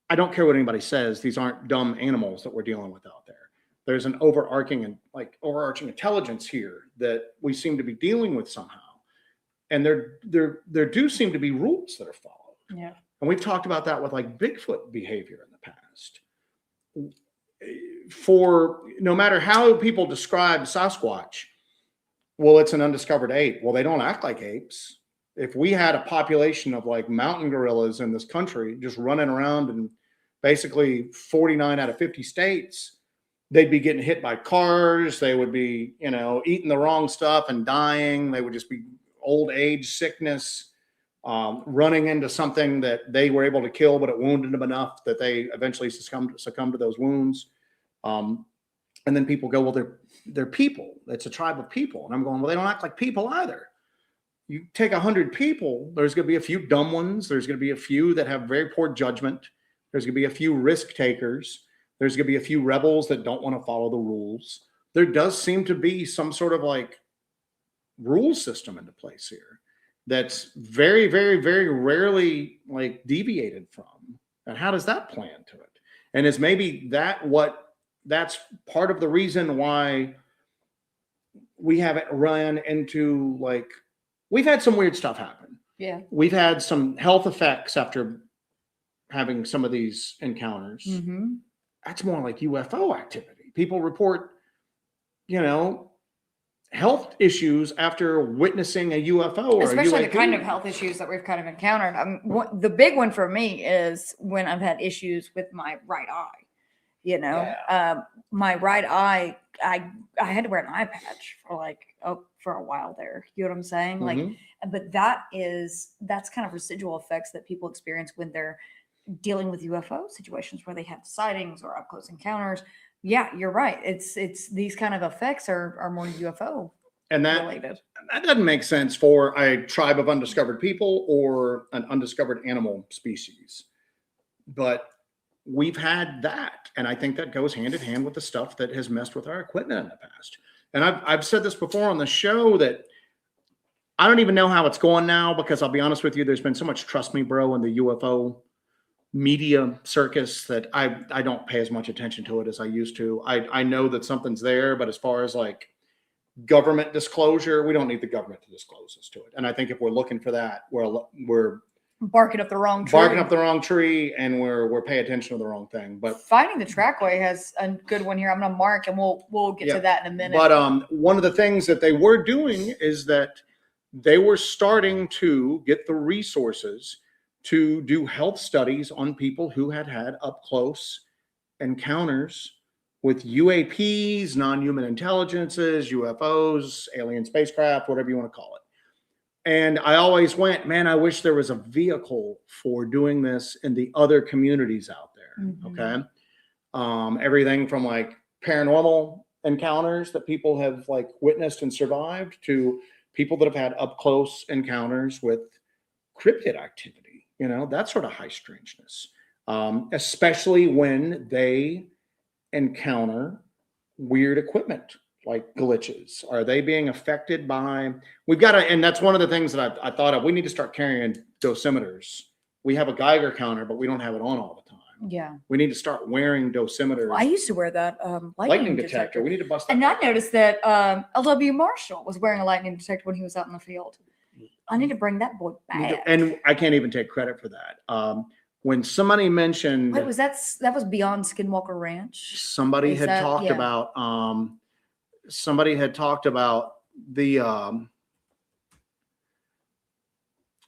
I don't care what anybody says, these aren't dumb animals that we're dealing with out there. There's an overarching intelligence here that we seem to be dealing with somehow. And there do seem to be rules that are followed. Yeah. And we've talked about that with like Bigfoot behavior in the past. For no matter how people describe Sasquatch, well, it's an undiscovered ape. Well, they don't act like apes. If we had a population of like mountain gorillas in this country just running around in basically 49 out of 50 states, they'd be getting hit by cars. They would be, eating the wrong stuff and dying. They would just be old age, sickness, running into something that they were able to kill, but it wounded them enough that they eventually succumb to those wounds. And then people go, well, they're people. It's a tribe of people. And I'm going, well, they don't act like people either. You take 100 people, there's going to be a few dumb ones. There's going to be a few that have very poor judgment. There's going to be a few risk takers. There's going to be a few rebels that don't want to follow the rules. There does seem to be some sort of like rule system into place here that's very, very, very rarely like deviated from. And how does that play into it? And is maybe that's part of the reason why we haven't run into, like, we've had some weird stuff happen. Yeah. We've had some health effects after having some of these encounters. Mm-hmm. That's more like UFO activity. People report, health issues after witnessing a UFO or especially a UAP. the kind of health issues that we've kind of encountered. The big one for me is when I've had issues with my right eye. My right eye, I had to wear an eye patch for a while there. You know what I'm saying? Mhm. But that's kind of residual effects that people experience when they're dealing with UFO situations where they have sightings or up close encounters. Yeah, you're right. It's these kind of effects are more UFO And that related. doesn't make sense for a tribe of undiscovered people or an undiscovered animal species. But we've had that. And I think that goes hand in hand with the stuff that has messed with our equipment in the past. And I've said this before on the show that I don't even know how it's going now, because I'll be honest with you, there's been so much trust me, bro, in the UFO media circus that I don't pay as much attention to it as I used to. I know that something's there, but as far as like government disclosure, we don't need the government to disclose us to it. And I think if we're looking for that, we're Barking up the wrong tree. And we're paying attention to the wrong thing. But Finding the Trackway has a good one here. I'm going to mark, and we'll get to that in a minute. But one of the things that they were doing is that they were starting to get the resources to do health studies on people who had up close encounters with UAPs, non-human intelligences, UFOs, alien spacecraft, whatever you want to call it. And I always went, man, I wish there was a vehicle for doing this in the other communities out there. Mhm. Okay. Everything from like paranormal encounters that people have like witnessed and survived to people that have had up close encounters with cryptid activity, that sort of high strangeness, especially when they encounter weird equipment like glitches. Are they being affected by, and that's one of the things that I thought of, we need to start carrying dosimeters. We have a Geiger counter, but we don't have it on all the time. Yeah. We need to start wearing dosimeters. Well, I used to wear that lightning detector. We need to bust that. And I noticed that L.W. Marshall was wearing a lightning detector when he was out in the field. I need to bring that boy back. And I can't even take credit for that. When somebody mentioned, Wait, that was beyond Skinwalker Ranch? Somebody had talked about the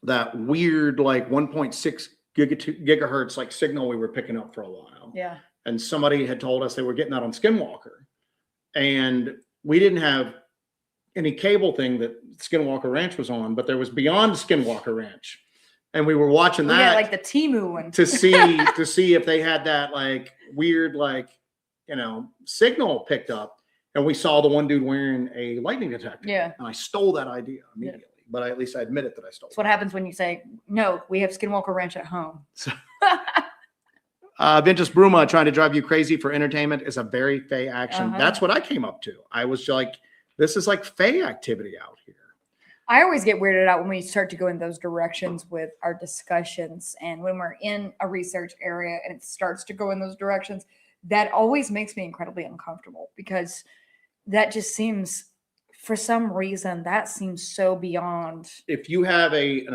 that weird like 1.6 gigahertz like signal we were picking up for a while. Yeah. And somebody had told us they were getting that on Skinwalker, and we didn't have any cable thing that Skinwalker Ranch was on, but there was Beyond Skinwalker Ranch, and we were watching that, like the Temu one, to see if they had that like weird signal picked up, and we saw the one dude wearing a lightning detector. Yeah, and I stole that idea immediately, but at least I admit it that I stole. That's what happens when you say no. We have Skinwalker Ranch at home. So, Ventus Bruma trying to drive you crazy for entertainment is a very fey action. That's what I came up to. I was like, this is like fey activity out here. I always get weirded out when we start to go in those directions with our discussions, and when we're in a research area and it starts to go in those directions, that always makes me incredibly uncomfortable, because that just seems, for some reason, that seems so beyond. If you have a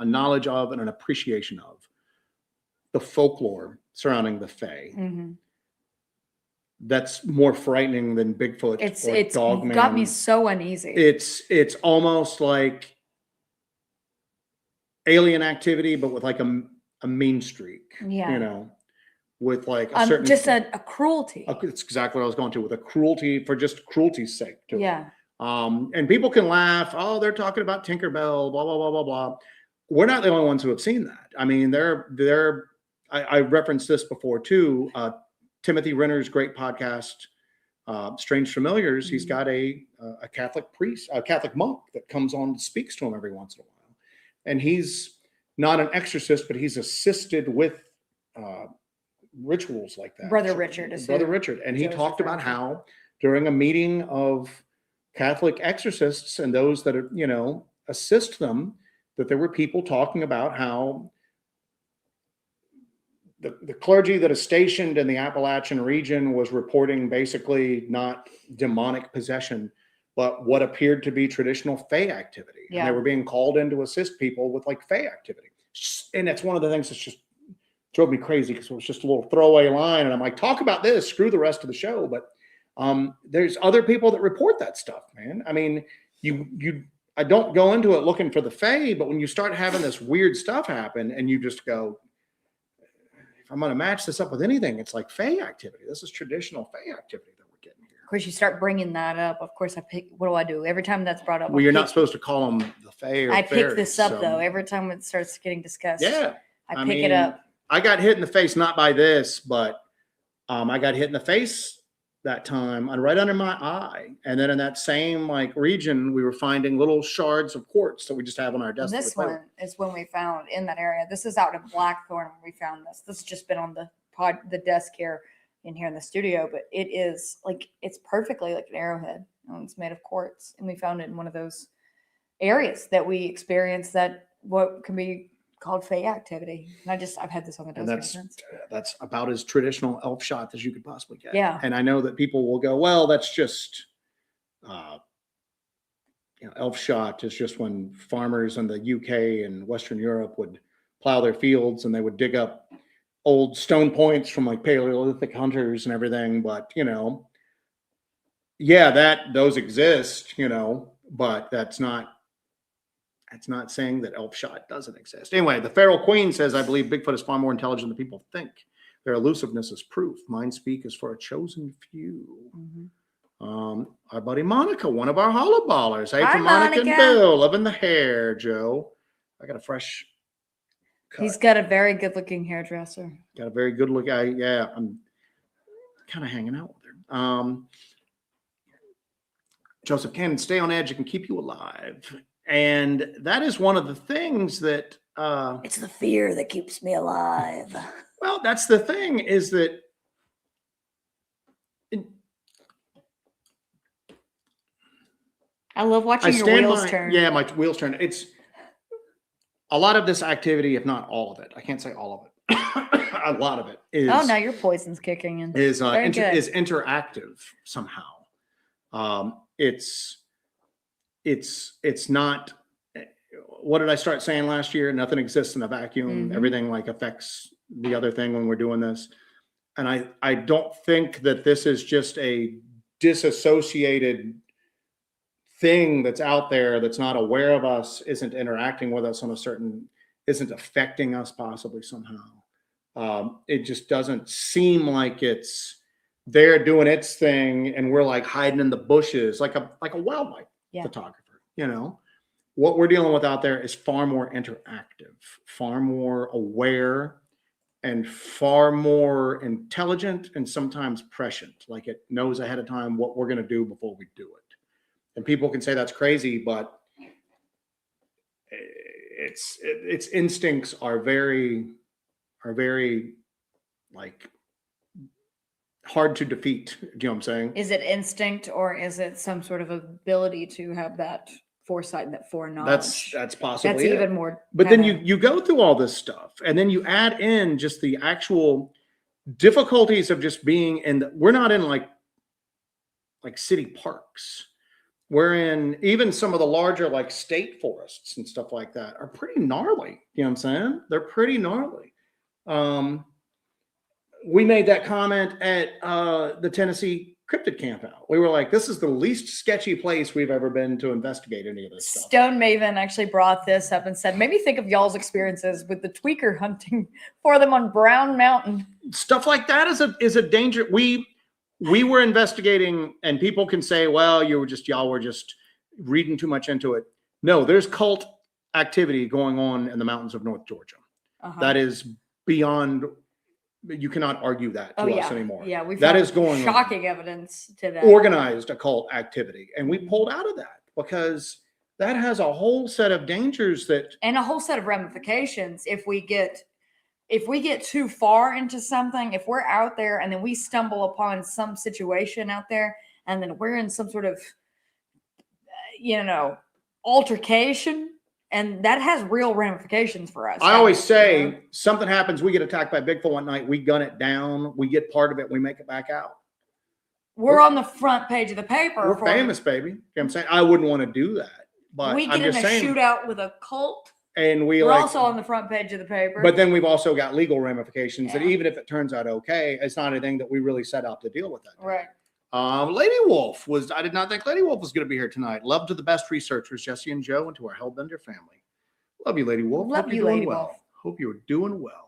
knowledge of and an appreciation of the folklore surrounding the fae, that's more frightening than Bigfoot or Dogman. Got me so uneasy. It's almost like alien activity, but with like a mean streak. Yeah. With like a certain, just a cruelty. It's exactly what I was going to, with a cruelty for just cruelty's sake. Yeah. And people can laugh. Oh, they're talking about Tinkerbell, blah blah blah blah blah. We're not the only ones who have seen that. I mean, I referenced this before too. Timothy Renner's great podcast, Strange Familiars. He's got a Catholic priest, a Catholic monk that comes on and speaks to him every once in a while. And he's not an exorcist, but he's assisted with rituals like that. Brother Richard. And he talked about how during a meeting of Catholic exorcists and those that are, assist them, that there were people talking about how the clergy that is stationed in the Appalachian region was reporting basically not demonic possession, but what appeared to be traditional fae activity. Yeah. And they were being called in to assist people with like fae activity. And that's one of the things that's just drove me crazy, because it was just a little throwaway line. And I'm like, talk about this, screw the rest of the show. But there's other people that report that stuff, man. I mean, I don't go into it looking for the fae, but when you start having this weird stuff happen and you just go, if I'm going to match this up with anything, it's like fae activity. This is traditional fae activity that we're getting here. Of course, you start bringing that up. Of course, what do? Every time that's brought up. Well, you're not supposed to call them the fae or I fairies, pick this up, so. though. Every time it starts getting discussed. Yeah. I pick it up. I got hit in the face, not by this, but I got hit in the face that time and right under my eye. And then in that same like region, we were finding little shards of quartz that we just have on our desk. This one is when we found in that area. This is out in Blackthorn when we found this. This has just been on the desk here in the studio, but it is like, it's perfectly like an arrowhead. It's made of quartz, and we found it in one of those areas that we experienced that what can be called fae activity. And I've had this on the desk. And that's about as traditional elf shot as you could possibly get. Yeah. And I know that people will go, well, that's just elf shot is just when farmers in the UK and Western Europe would plow their fields and they would dig up old stone points from like Paleolithic hunters and everything. But those exist, but that's not saying that elf shot doesn't exist. Anyway, the Feral Queen says, I believe Bigfoot is far more intelligent than people think. Their elusiveness is proof. Mind speak is for a chosen few. Mm-hmm. Our buddy Monica, one of our hollow ballers. Hey, Hi, from Monica and Monica. Bill, loving the hair, Joe. I got a fresh cut. He's got a very good looking hairdresser. Got a very good look. I'm kind of hanging out with her. Joseph Cannon, stay on edge. It can keep you alive. And that is one of the things that it's the fear that keeps me alive. Well, that's the thing, is that I love watching your wheels turn. Yeah, my wheels turn. It's a lot of this activity, if not all of it. I can't say all of it. A lot of it is. Oh, now your poison's kicking in. Is interactive somehow. It's not. What did I start saying last year? Nothing exists in a vacuum. Mm-hmm. Everything like affects the other thing when we're doing this. And I don't think that this is just a disassociated thing that's out there that's not aware of us, isn't interacting with us isn't affecting us possibly somehow. It just doesn't seem like it's there doing its thing and we're like hiding in the bushes like a wildlife photographer. What we're dealing with out there is far more interactive, far more aware, and far more intelligent, and sometimes prescient. Like it knows ahead of time what we're going to do before we do it. And people can say that's crazy, but its instincts are very like hard to defeat. Do you know what I'm saying? Is it instinct, or is it some sort of ability to have that foresight and that foreknowledge? That's possibly that's even more. But then you go through all this stuff, and then you add in just the actual difficulties of just being in. We're not in like city parks. We're in even some of the larger like state forests and stuff like that are pretty gnarly. You know what I'm saying? They're pretty gnarly. We made that comment at the Tennessee Cryptid camp out. We were like, this is the least sketchy place we've ever been to investigate any of this stuff. Stone Maven actually brought this up and said, maybe think of y'all's experiences with the tweaker hunting for them on Brown Mountain. Stuff like that is a danger. We were investigating, and people can say, well, y'all were just reading too much into it. No, there's cult activity going on in the mountains of North Georgia. That is beyond. You cannot argue that to us anymore. Yeah, we've that is going shocking evidence to that. Organized occult activity, and we pulled out of that because that has a whole set of dangers and a whole set of ramifications if we get too far into something. If we're out there and then we stumble upon some situation out there, and then we're in some sort of altercation, and that has real ramifications for us. I always say something happens, we get attacked by Bigfoot one night, we gun it down, we get part of it, we make it back out. We're on the front page of the paper. We're famous, baby. You know what I'm saying? I wouldn't want to do that. But we get in a shootout with a cult. And we're also on the front page of the paper. But then we've also got legal ramifications that even if it turns out okay, it's not anything that we really set out to deal with. That right. Lady Wolf I did not think Lady Wolf was going to be here tonight. Love to the best researchers, Jesse and Joe, and to our Hellbender family. Love you, Lady Wolf. Love you, Lady Wolf. Hope you're doing well.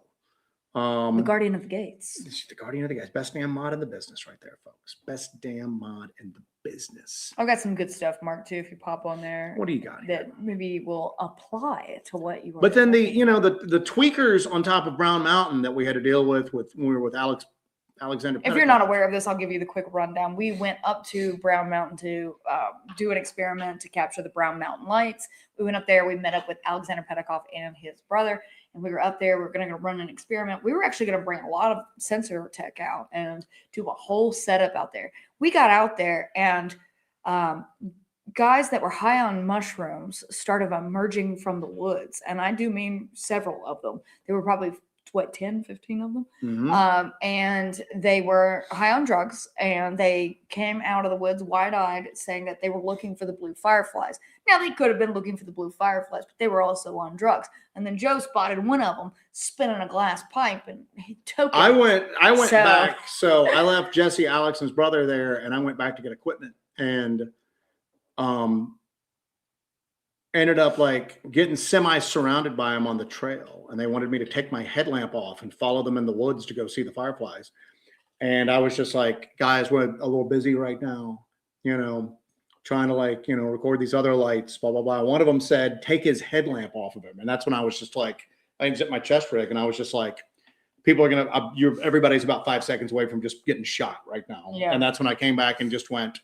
The Guardian of the Gates. The Guardian of the Gates. Best damn mod in the business right there, folks. Best damn mod in the business. I've got some good stuff, Mark, too, if you pop on there. What do you got here? That maybe will apply to what you were. But then the tweakers on top of Brown Mountain that we had to deal with when we were with Alexander. If you're not aware of this, I'll give you the quick rundown. We went up to Brown Mountain to do an experiment to capture the Brown Mountain lights. We went up there. We met up with Alexander Petikoff and his brother, and we were up there. We were going to run an experiment. We were actually going to bring a lot of sensor tech out and do a whole setup out there. We got out there, and guys that were high on mushrooms started emerging from the woods, and I do mean several of them. There were probably 10, 15 of them. Mm-hmm. And they were high on drugs, and they came out of the woods wide-eyed saying that they were looking for the blue fireflies. Now, they could have been looking for the blue fireflies, but they were also on drugs. And then Joe spotted one of them spinning a glass pipe, and he took it. I went back. So I left Jesse, Alex, and his brother there, and I went back to get equipment, and ended up like getting semi-surrounded by them on the trail, and they wanted me to take my headlamp off and follow them in the woods to go see the fireflies. And I was just like, guys, we're a little busy right now, trying to record these other lights, blah, blah, blah. One of them said, take his headlamp off of him. And that's when I was just like, I unzipped my chest rig, and I was just like, people are everybody's about 5 seconds away from just getting shot right now. Yeah. And that's when I came back and just went,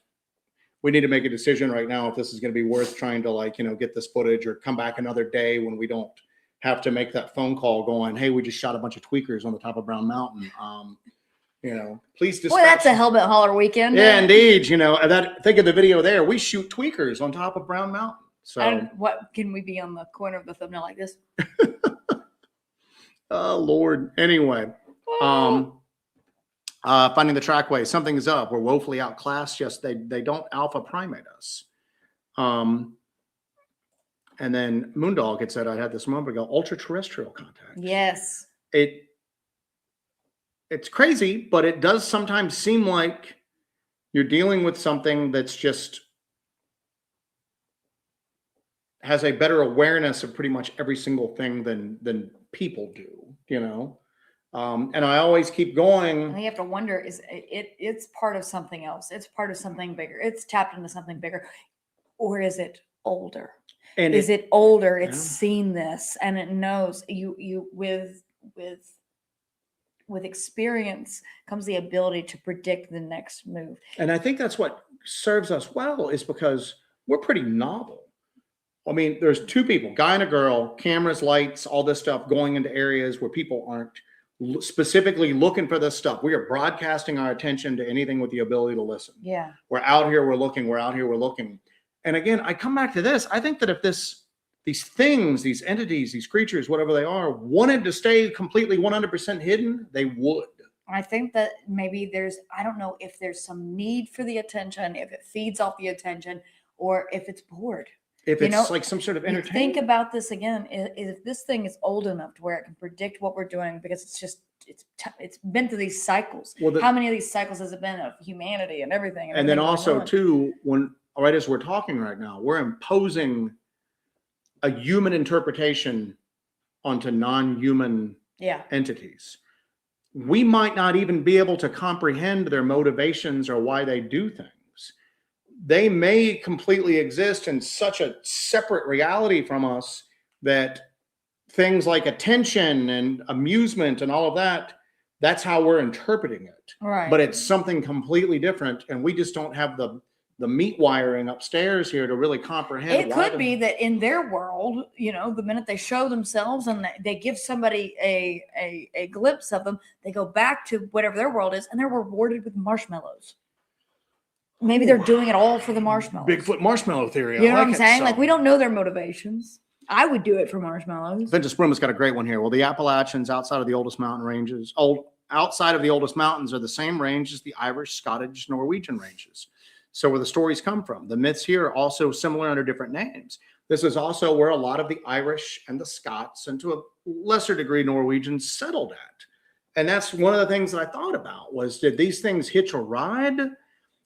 we need to make a decision right now if this is going to be worth trying to get this footage, or come back another day when we don't have to make that phone call going, hey, we just shot a bunch of tweakers on the top of Brown Mountain. Please dispatch. Boy, that's a Hellbent Holler weekend. Yeah, indeed. Think of the video there. We shoot tweakers on top of Brown Mountain. So what can we be on the corner of the thumbnail like this? Oh, Lord. Anyway, finding the trackway. Something is up. We're woefully outclassed. Yes, they don't alpha primate us. And then Moondog had said, I had this moment ago, ultra terrestrial contact. Yes. It's crazy, but it does sometimes seem like you're dealing with something that's just has a better awareness of pretty much every single thing than people do, and I always keep going. And you have to wonder, it's part of something else. It's part of something bigger. It's tapped into something bigger. Or is it older? And is it older? It's seen this, and it knows you with experience comes the ability to predict the next move. And I think that's what serves us well, is because we're pretty novel. I mean, there's two people, guy and a girl, cameras, lights, all this stuff going into areas where people aren't specifically looking for this stuff. We are broadcasting our attention to anything with the ability to listen. Yeah. We're out here, we're looking, we're out here, we're looking. And again, I come back to this. I think that if these things, these entities, these creatures, whatever they are, wanted to stay completely 100% hidden, they would. I think that maybe I don't know if there's some need for the attention, if it feeds off the attention, or if it's bored. If it's like some sort of entertainment. Think about this again. If this thing is old enough to where it can predict what we're doing, because it's been through these cycles. Well, how many of these cycles has it been of humanity and everything? And then also too, right as we're talking right now, we're imposing a human interpretation onto non-human entities. We might not even be able to comprehend their motivations or why they do things. They may completely exist in such a separate reality from us that things like attention and amusement and all of that, that's how we're interpreting it. Right. But it's something completely different, and we just don't have the meat wiring upstairs here to really comprehend. It could be that in their world, the minute they show themselves and they give somebody a glimpse of them, they go back to whatever their world is, and they're rewarded with marshmallows. maybe they're doing it all for the marshmallows. Bigfoot marshmallow theory. You know I what like I'm it. saying? So, Like, we don't know their motivations. I would do it for marshmallows. Ventus Bruma's got a great one here. Well, the Appalachians outside of the oldest mountain ranges, outside of the oldest mountains are the same range as the Irish, Scottish, Norwegian ranges. So where the stories come from. The myths here are also similar under different names. This is also where a lot of the Irish and the Scots, and to a lesser degree Norwegians, settled at. And that's one of the things that I thought about was, did these things hitch a ride?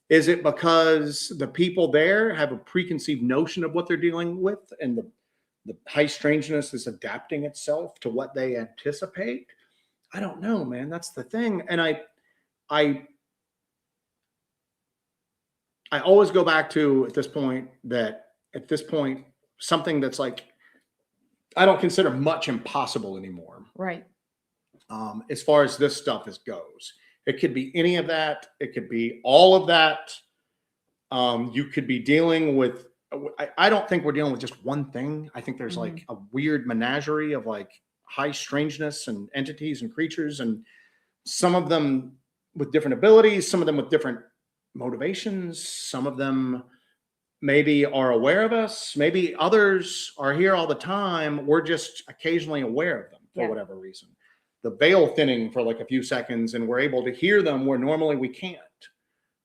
Is it because the people there have a preconceived notion of what they're dealing with, and the high strangeness is adapting itself to what they anticipate? I don't know, man. That's the thing. And I always go back to at this point, something that's like, I don't consider much impossible anymore. Right. As far as this stuff goes, it could be any of that. It could be all of that. You could be dealing with, I don't think we're dealing with just one thing. I think there's like a weird menagerie of like high strangeness and entities and creatures, and some of them with different abilities, some of them with different motivations, some of them maybe are aware of us, maybe others are here all the time. We're just occasionally aware of them for whatever reason. The veil thinning for like a few seconds, and we're able to hear them where normally we can't,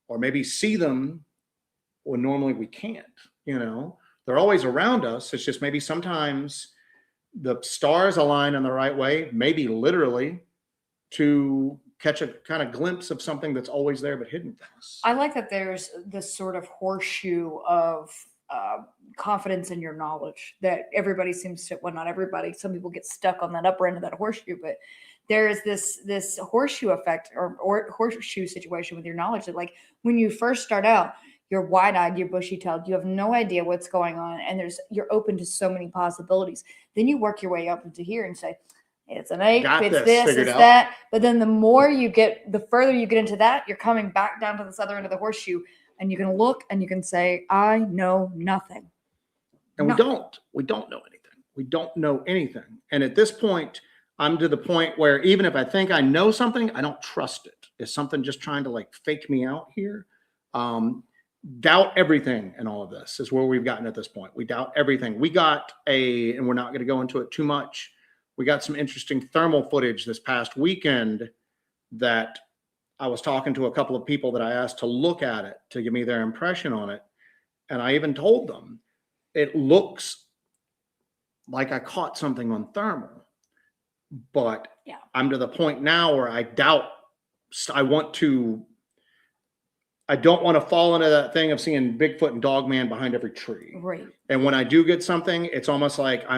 or maybe see them when normally we can't. You know, they're always around us. It's just maybe sometimes the stars align in the right way, maybe literally, to catch a kind of glimpse of something that's always there but hidden from us. I like that there's this sort of horseshoe of confidence in your knowledge that everybody seems to, well, not everybody, some people get stuck on that upper end of that horseshoe, but there is this horseshoe effect or horseshoe situation with your knowledge that, like, when you first start out, you're wide-eyed, you're bushy-tailed, you have no idea what's going on, and you're open to so many possibilities. Then you work your way up into here and say, it's an ape, it's this, it's that. But then the further you get into that, you're coming back down to this other end of the horseshoe, and you can look and you can say, I know nothing. And we don't know anything. We don't know anything. And at this point, I'm to the point where even if I think I know something, I don't trust it. Is something just trying to like fake me out here? Doubt everything in all of this is where we've gotten at this point. We doubt everything. We got and we're not going to go into it too much. We got some interesting thermal footage this past weekend that I was talking to a couple of people that I asked to look at it to give me their impression on it. And I even told them, it looks like I caught something on thermal, but I'm to the point now where I doubt, I don't want to fall into that thing of seeing Bigfoot and Dogman behind every tree. Right. And when I do get something, it's almost like I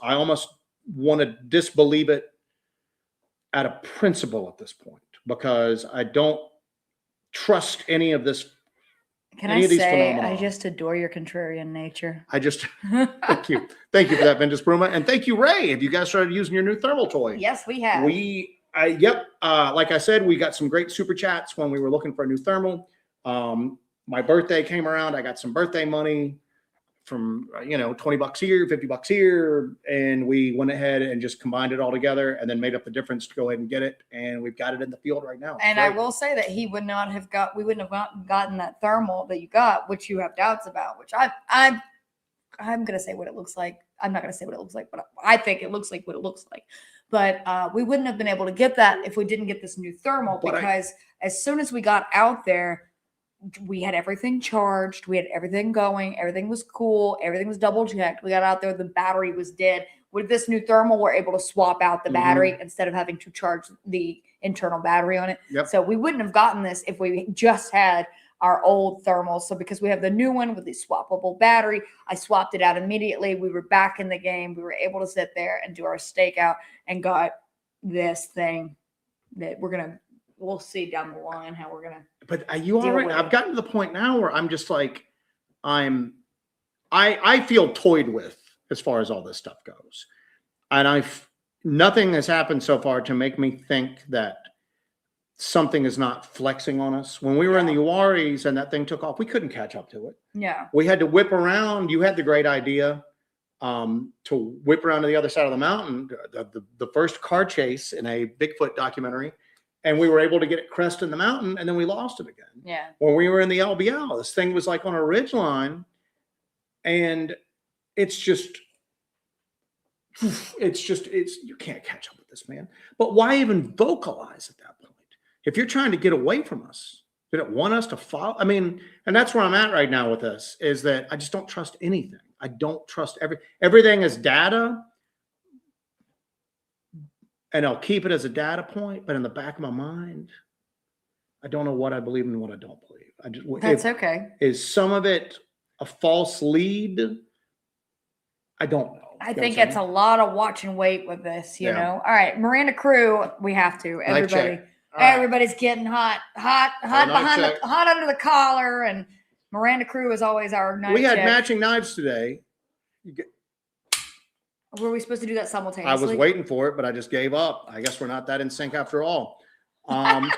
almost want to disbelieve it at a principle at this point, because I don't trust any of this. Can I say, I just adore your contrarian nature. Thank you. Thank you for that, Ventus Bruma. And thank you, Ray. Have you guys started using your new thermal toy? Yes, we have. Like I said, we got some great super chats when we were looking for a new thermal. My birthday came around. I got some birthday money from, $20 here, $50 here. And we went ahead and just combined it all together and then made up the difference to go ahead and get it. And we've got it in the field right now. And I will say that we wouldn't have gotten that thermal that you got, which you have doubts about, which I'm going to say what it looks like. I'm not going to say what it looks like, but I think it looks like what it looks like. But we wouldn't have been able to get that if we didn't get this new thermal, because as soon as we got out there, we had everything charged. We had everything going. Everything was cool. Everything was double checked. We got out there. The battery was dead. With this new thermal, we're able to swap out the battery instead of having to charge the internal battery on it. Yep. So we wouldn't have gotten this if we just had our old thermal. So because we have the new one with the swappable battery, I swapped it out immediately. We were back in the game. We were able to sit there and do our stakeout and got this thing that we'll see down the line how we're gonna. But I've gotten to the point now where I'm just like, I feel toyed with as far as all this stuff goes, and nothing has happened so far to make me think that something is not flexing on us. When we were in the Uaris and that thing took off, we couldn't catch up to it. Yeah, we had to whip around. You had the great idea to whip around to the other side of the mountain. The first car chase in a Bigfoot documentary and we were able to get it cresting the mountain, and then we lost it again. Yeah. When we were in the LBL, this thing was like on a ridge line, and it's you can't catch up with this, man. But why even vocalize at that point? If you're trying to get away from us, did it want us to follow? I mean, and that's where I'm at right now with this, is that I just don't trust anything. I don't trust everything is data, and I'll keep it as a data point, but in the back of my mind, I don't know what I believe and what I don't believe. That's okay. Is some of it a false lead? I don't know. I think it's a lot of watch and wait with this, you know. All right, Miranda Crew, we have to. Everybody's getting hot under the collar, and Miranda Crew is always our knife. We had matching knives today. Were we supposed to do that simultaneously? I was waiting for it, but I just gave up. I guess we're not that in sync after all. I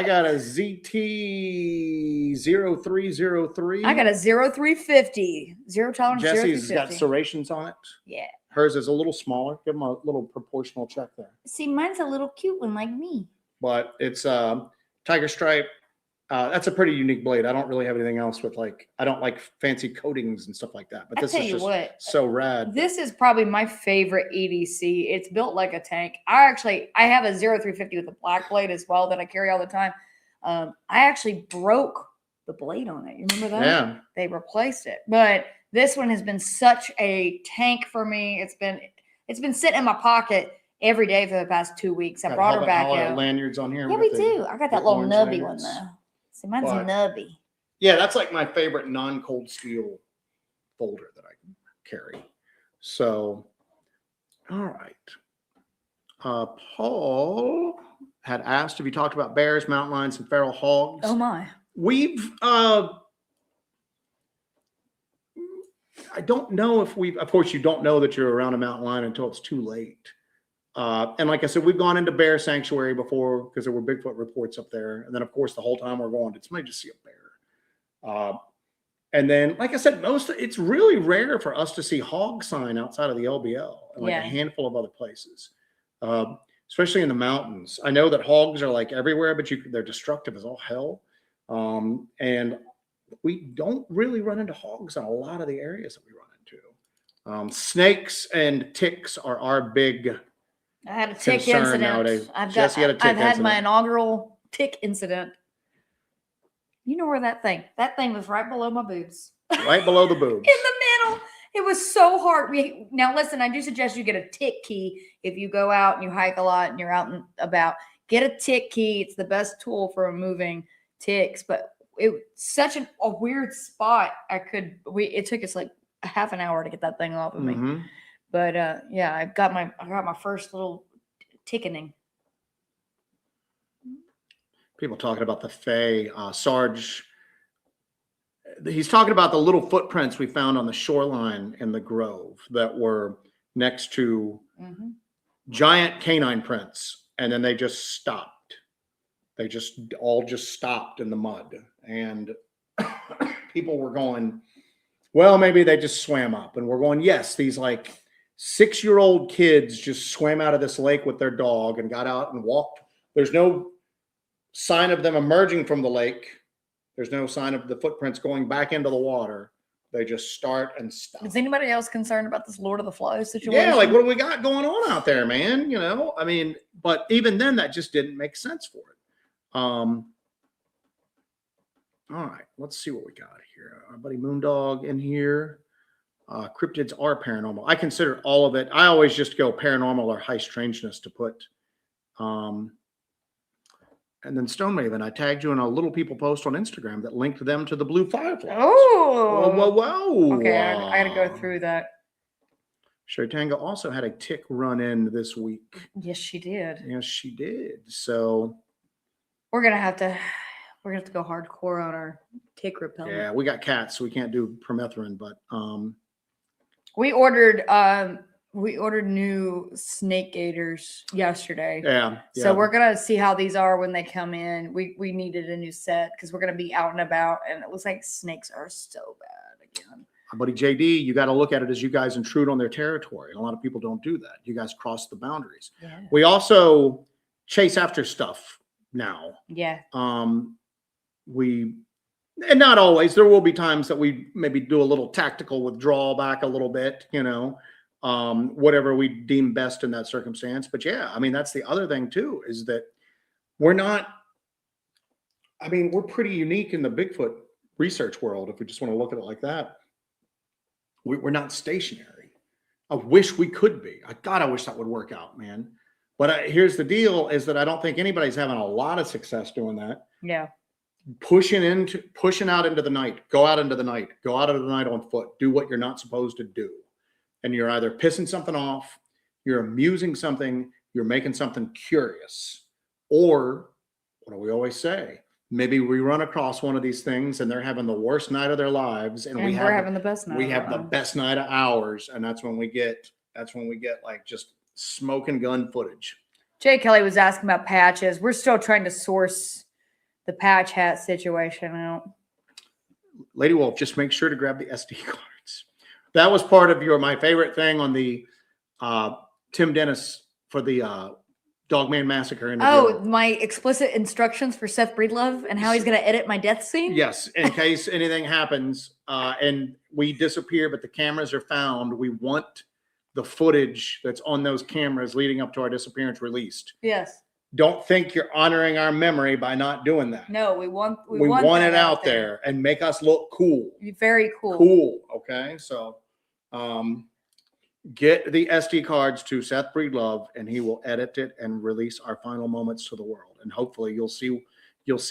got a ZT0303. I got a 0350. Zero tolerance. Jesse's got serrations on it. Yeah. Hers is a little smaller. Give them a little proportional check there. See, mine's a little cute one like me. But it's Tiger Stripe. That's a pretty unique blade. I don't really have anything else with I don't like fancy coatings and stuff like that. But this is just so rad. This is probably my favorite EDC. It's built like a tank. I have a 0350 with a black blade as well that I carry all the time. I actually broke the blade on it. You remember that? Yeah. They replaced it. But this one has been such a tank for me. It's been sitting in my pocket every day for the past 2 weeks. I brought her back out. Lanyards on here. Yeah, we do. I got that little nubby one though. See, mine's nubby. Yeah, that's like my favorite non-cold steel folder that I can carry. So, all right. Paul had asked if you talked about bears, mountain lions, and feral hogs. Oh my. We've I don't know if of course you don't know that you're around a mountain lion until it's too late. And like I said, we've gone into bear sanctuary before because there were Bigfoot reports up there. And then of course the whole time we're going, did somebody just see a bear? And then, like I said, it's really rare for us to see hog sign outside of the LBL and a handful of other places, especially in the mountains. I know that hogs are everywhere, but they're destructive as all hell. And we don't really run into hogs in a lot of the areas that we run into. Snakes and ticks are our big I had a tick incident. Nowadays. I've had my inaugural tick incident. You know where that thing was right below my boobs. Right below the boobs. In the middle. It was so hard. Now listen, I do suggest you get a tick key if you go out and you hike a lot and you're out and about. Get a tick key. It's the best tool for removing ticks. But it was such a weird spot. It took us like a half an hour to get that thing off of me. Mm-hmm. But yeah, I got my first little tickening. People talking about the Fae. Sarge, he's talking about the little footprints we found on the shoreline in the Grove that were next to giant canine prints, and then they just stopped. They all stopped in the mud, and people were going, well, maybe they just swam up, and we're going, yes, these 6-year-old kids just swam out of this lake with their dog and got out and walked. There's no sign of them emerging from the lake. There's no sign of the footprints going back into the water. They just start and stop. Is anybody else concerned about this Lord of the Flies situation? Yeah, what do we got going on out there, man? I mean, but even then, that just didn't make sense for it. All right, let's see what we got here. Our buddy Moondog in here. Cryptids are paranormal. I consider all of it. I always just go paranormal or high strangeness to put. And then Stone Maven, I tagged you in a Little People post on Instagram that linked them to the blue fireflies. Oh, whoa. Okay, I got to go through that. Sherry Tanga also had a tick run in this week. Yes, she did. Yes, she did. So we're gonna have to go hardcore on our tick repellent. Yeah, we got cats, so we can't do permethrin, but we ordered new snake gators yesterday. Yeah. So we're gonna see how these are when they come in. We needed a new set because we're gonna be out and about, and it looks like snakes are so bad again. My buddy JD, you got to look at it as you guys intrude on their territory. And a lot of people don't do that. You guys cross the boundaries. Yeah. We also chase after stuff now. Yeah. And not always, there will be times that we maybe do a little tactical withdrawal back a little bit, whatever we deem best in that circumstance. But yeah, I mean, that's the other thing too, is that we're pretty unique in the Bigfoot research world. If we just want to look at it like that, we're not stationary. I wish we could be. I wish that would work out, man. But here's the deal, is that I don't think anybody's having a lot of success doing that. Yeah. Pushing out into the night, go out into the night on foot, do what you're not supposed to do. And you're either pissing something off, you're amusing something, you're making something curious. Or what do we always say? Maybe we run across one of these things and they're having the worst night of their lives, and we're having the best night. We have the best night of ours, and that's when we get like just smoking gun footage. Jay Kelly was asking about patches. We're still trying to source the patch hat situation out. Lady Wolf, just make sure to grab the SD cards. That was part of my favorite thing on the Tim Dennis for the Dogman Massacre interview. Oh, my explicit instructions for Seth Breedlove and how he's going to edit my death scene? Yes, in case anything happens and we disappear, but the cameras are found, we want the footage that's on those cameras leading up to our disappearance released. Yes. Don't think you're honoring our memory by not doing that. No, we want it out there and make us look cool. Very cool. Cool. Okay. So get the SD cards to Seth Breedlove and he will edit it and release our final moments to the world. And hopefully you'll see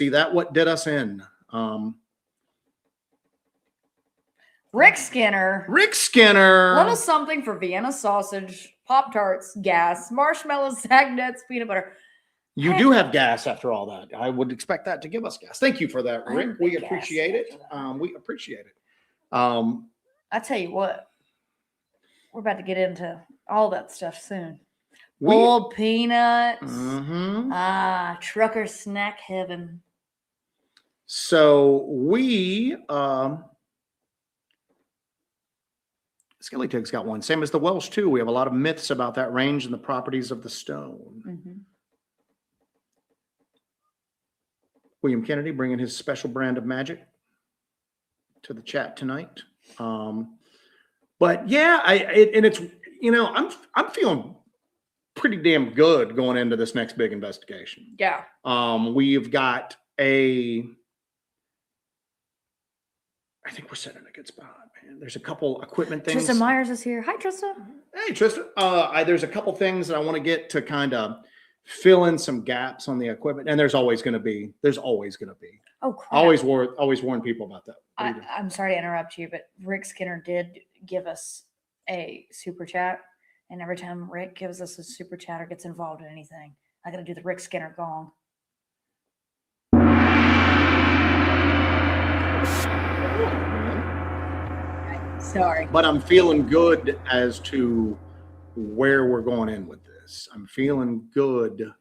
that what did us in. Rick Skinner. Little something for Vienna sausage, Pop-Tarts, gas, marshmallows, sag nuts, peanut butter. You do have gas after all that. I would expect that to give us gas. Thank you for that, Rick. We appreciate it. We appreciate it. I tell you what, we're about to get into all that stuff soon. Old peanuts. Mm-hmm. Trucker snack heaven. So Skelly Tig's got one. Same as the Welsh too. We have a lot of myths about that range and the properties of the stone. Mm-hmm. William Kennedy bringing his special brand of magic to the chat tonight. But yeah, I'm feeling pretty damn good going into this next big investigation. Yeah. We've got I think we're setting a good spot, man. There's a couple equipment things. Tristan Myers is here. Hi, Tristan. Hey, Tristan. There's a couple things that I want to get to kind of fill in some gaps on the equipment, and there's always going to be. Oh, crap. Always warn people about that. I'm sorry to interrupt you, but Rick Skinner did give us a super chat, and every time Rick gives us a super chat or gets involved in anything, I got to do the Rick Skinner gong. Sorry. But I'm feeling good as to where we're going in with this. I'm feeling good.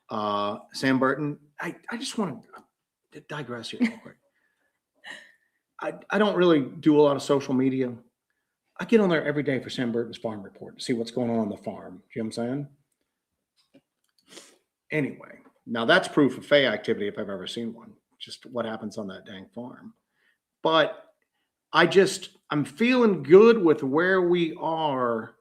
Sam Burton, I just want to digress here real quick. I don't really do a lot of social media. I get on there every day for Sam Burton's farm report to see what's going on the farm. You know what I'm saying? Anyway, now that's proof of Fae activity if I've ever seen one. Just what happens on that dang farm. But I'm feeling good with where we are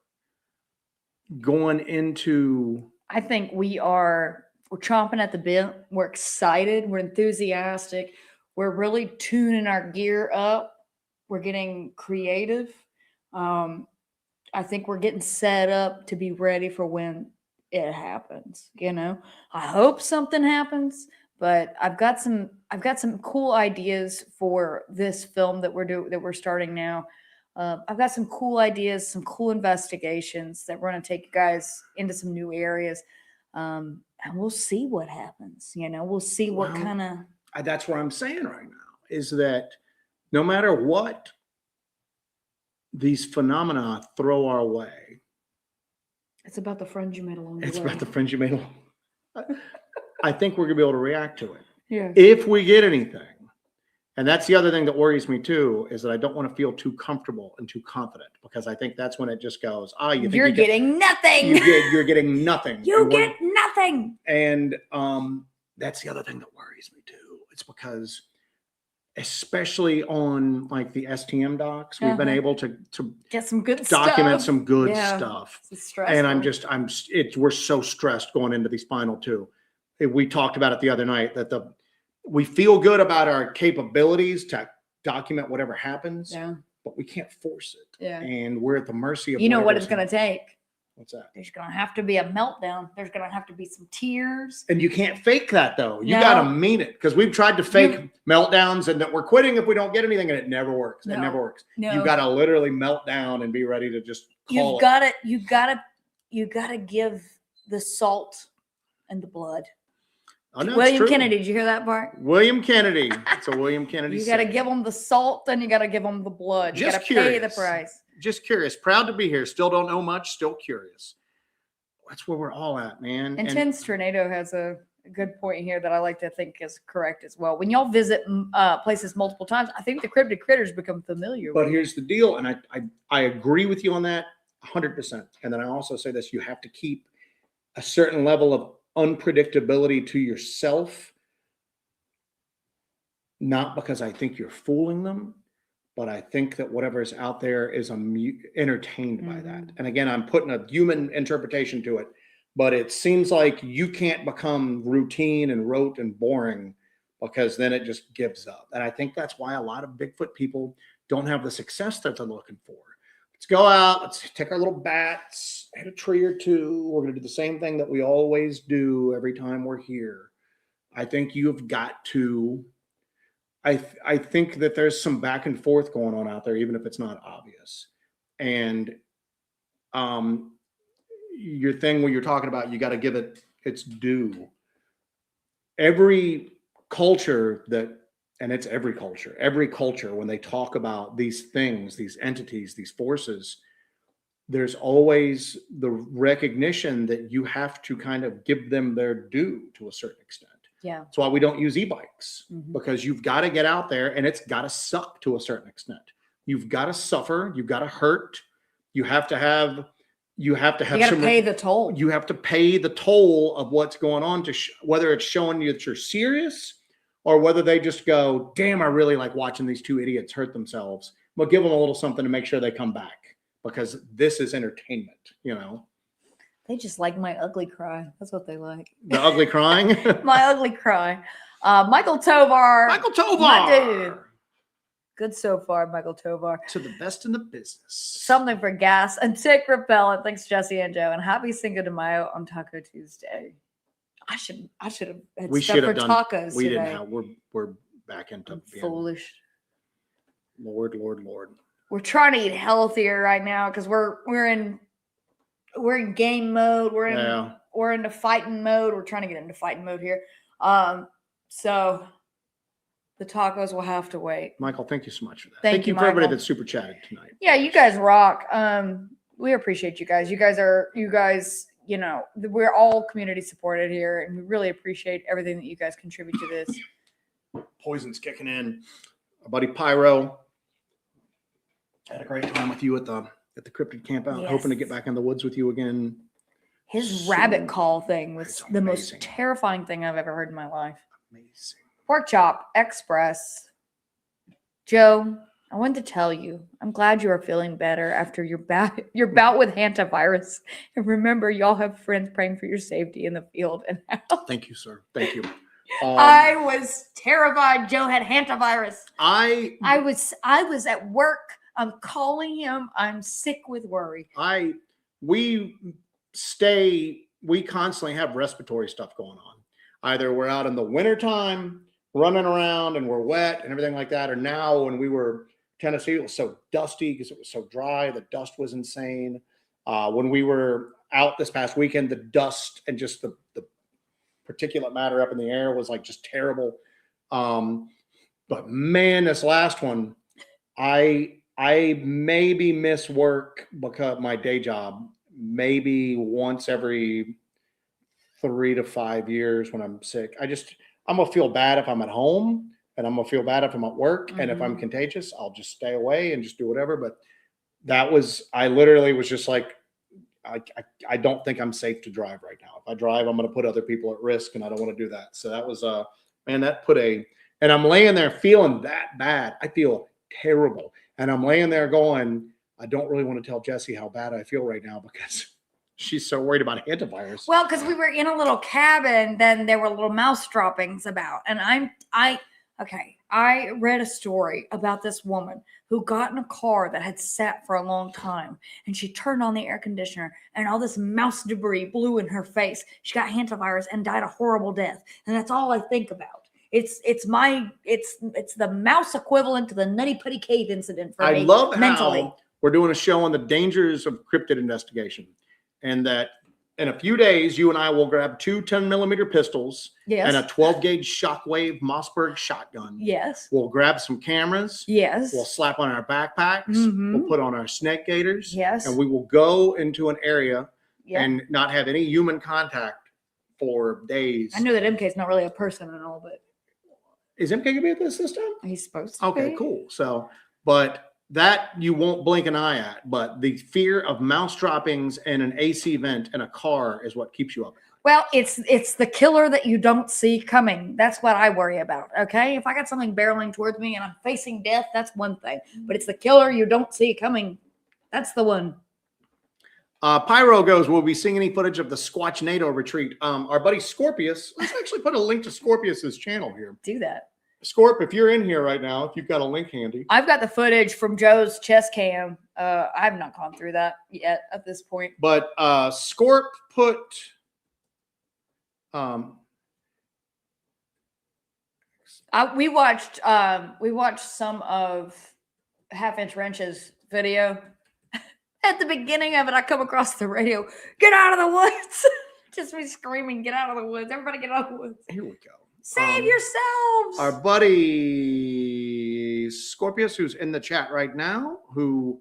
going into. I think we're chomping at the bit. We're excited. We're enthusiastic. We're really tuning our gear up. We're getting creative. I think we're getting set up to be ready for when it happens. I hope something happens. But I've got some cool ideas for this film that we're starting now. I've got some cool ideas, some cool investigations that we're going to take you guys into some new areas, and we'll see what happens. We'll see what kind of. That's what I'm saying right now is that no matter what these phenomena throw our way, it's about the friends you made along the way. It's about the friends you made along. I think we're going to be able to react to it. Yeah. If we get anything. And that's the other thing that worries me too, is that I don't want to feel too comfortable and too confident, because I think that's when it just goes, you're getting nothing. You're getting nothing. You get nothing. nothing. And that's the other thing that worries me too. It's because, especially on like the STM docs, we've been able to get some good document stuff. some good stuff. And we're so stressed going into these final two. We talked about it the other night that we feel good about our capabilities to document whatever happens, but we can't force it. Yeah. And we're at the mercy of what it's going to take. What's that? There's going to have to be a meltdown. There's going to have to be some tears. And you can't fake that though. You got to mean it, because we've tried to fake meltdowns and that we're quitting if we don't get anything, and it never works. It never works. You got to literally melt down and be ready to just call it. You got to give the salt and the blood. Oh, no, William Kennedy, did you hear that part? William Kennedy. It's a William Kennedy. You got to give them the salt and you got to give them the blood. You got to pay the price. Just curious. Proud to be here. Still don't know much. Still curious. That's where we're all at, man. And Ten's Tornado has a good point here that I like to think is correct as well. When y'all visit places multiple times, I think the cryptid critters become familiar. But here's the deal, and I agree with you on that 100%. And then I also say this: you have to keep a certain level of unpredictability to yourself, not because I think you're fooling them, but I think that whatever is out there is entertained by that. And again, I'm putting a human interpretation to it, but it seems like you can't become routine and rote and boring, because then it just gives up. And I think that's why a lot of Bigfoot people don't have the success that they're looking for. Let's go out, let's take our little bats, hit a tree or two. We're going to do the same thing that we always do every time we're here. I think you've got to, I think that there's some back and forth going on out there, even if it's not obvious. And your thing when you're talking about, you got to give it its due. Every culture and it's every culture, when they talk about these things, these entities, these forces, there's always the recognition that you have to kind of give them their due to a certain extent. Yeah. That's why we don't use e-bikes, because you've got to get out there and it's got to suck to a certain extent. You've got to suffer. You've got to hurt. You have to pay the toll. You have to pay the toll of what's going on, to whether it's showing you that you're serious, or whether they just go, damn, I really like watching these two idiots hurt themselves. But give them a little something to make sure they come back, because this is entertainment, They just like my ugly cry. That's what they like. The ugly crying? My ugly cry. Michael Tovar. My dude. Good so far, Michael Tovar. To the best in the business. Something for gas and tick repellent. Thanks, Jesse and Joe. And happy Cinco de Mayo on Taco Tuesday. I should have had stuff for tacos. We today. didn't have. We're back into foolish. Lord. We're trying to eat healthier right now because we're in game mode. We're into fighting mode. We're trying to get into fighting mode here. So the tacos will have to wait. Michael, thank you so much for that. Thank you for everybody that super chatted tonight. Yeah, you guys rock. We appreciate you guys. You guys, we're all community supported here, and we really appreciate everything that you guys contribute to this. Poison's kicking in. Our buddy Pyro had a great time with you at the cryptid camp out. Yes. Hoping to get back in the woods with you again. His rabbit call thing was the most terrifying thing I've ever heard in my life. Amazing. Pork Chop Express. Joe, I wanted to tell you, I'm glad you are feeling better after your bout with hantavirus. And remember, y'all have friends praying for your safety in the field. And thank you, sir. Thank you. I was terrified. Joe had hantavirus. I was at work. I'm calling him. I'm sick with worry. We constantly have respiratory stuff going on. Either we're out in the wintertime running around and we're wet and everything like that, or now when we were Tennessee, it was so dusty because it was so dry. The dust was insane. When we were out this past weekend, the dust and just the particulate matter up in the air was like just terrible. But man, this last one, I maybe miss work because my day job, maybe once every 3 to 5 years when I'm sick. I'm gonna feel bad if I'm at home, and I'm gonna feel bad if I'm at work. And if I'm contagious, I'll just stay away and just do whatever. But I literally was just like, I don't think I'm safe to drive right now. If I drive, I'm going to put other people at risk, and I don't want to do that. So that was man, that put and I'm laying there feeling that bad. I feel terrible, and I'm laying there going, I don't really want to tell Jessie how bad I feel right now because she's so worried about antivirus. Well, because we were in a little cabin, then there were little mouse droppings about, and I read a story about this woman who got in a car that had sat for a long time, and she turned on the air conditioner, and all this mouse debris blew in her face. She got hantavirus and died a horrible death, and that's all I think about. It's the mouse equivalent to the Nutty Putty Cave incident for me. I love mentally. how we're doing a show on the dangers of cryptid investigation, and that in a few days, you and I will grab 2 10-millimeter pistols Yes. and a 12-gauge Shockwave Mossberg shotgun. Yes. We'll grab some cameras. Yes. We'll slap on our backpacks. Mhm. We'll put on our snake gaiters. Yes. And we will go into an area Yeah. and not have any human contact for days. I know that MK is not really a person and all, but Is MK gonna be at this time? he's supposed to Okay, be. cool. So, but that you won't blink an eye at. But the fear of mouse droppings in an AC vent in a car is what keeps you up. Well, it's the killer that you don't see coming. That's what I worry about. Okay, if I got something barreling towards me and I'm facing death, that's one thing. But it's the killer you don't see coming. That's the one. Pyro goes, will we seeing any footage of the Squatch NATO retreat? Our buddy Scorpius, let's actually put a link to Scorpius's channel here. Do that. Scorp, if you're in here right now, if you've got a link handy. I've got the footage from Joe's chest cam. I have not gone through that yet at this point. But Scorp put We watched some of Half Inch Wrench's video. At the beginning of it, I come across the radio, get out of the woods. Just me screaming, get out of the woods. Everybody get out of the woods. here we go. Save yourselves. Our buddy Scorpius, who's in the chat right now, who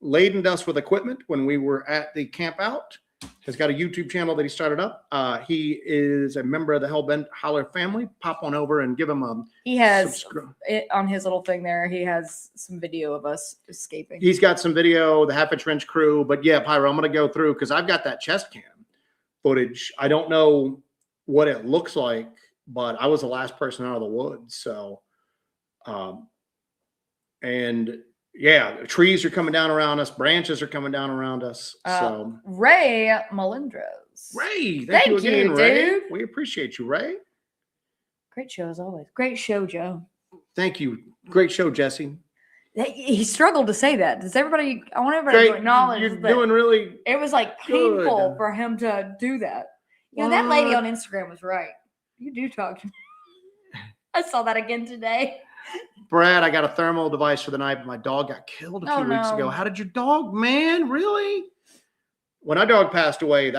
ladened us with equipment when we were at the camp out, has got a YouTube channel that he started up. He is a member of the Hellbent Holler family. Pop on over and give him a He has subscribe. on his little thing there. He has some video of us escaping. He's got some video, the Half Inch Wrench crew. But yeah, Pyro, I'm going to go through because I've got that chest cam footage. I don't know what it looks like, but I was the last person out of the woods. So, and yeah, trees are coming down around us. Branches are coming down around us. So Ray Melendres. Ray, Thank thank you again, you, Ray. dude. We appreciate you, Ray. Great show as always. Great show, Joe. Thank you. Great show, Jesse. He struggled to say that. Does everybody? I want everybody to acknowledge You're that doing really it was like painful good. for him to do that. You know, that lady What? on Instagram was right. You do talk to me. I saw that again today. Brad. I got a thermal device for the night, but my dog got killed a few weeks ago. How did your dog, man? Really? When our dog passed away,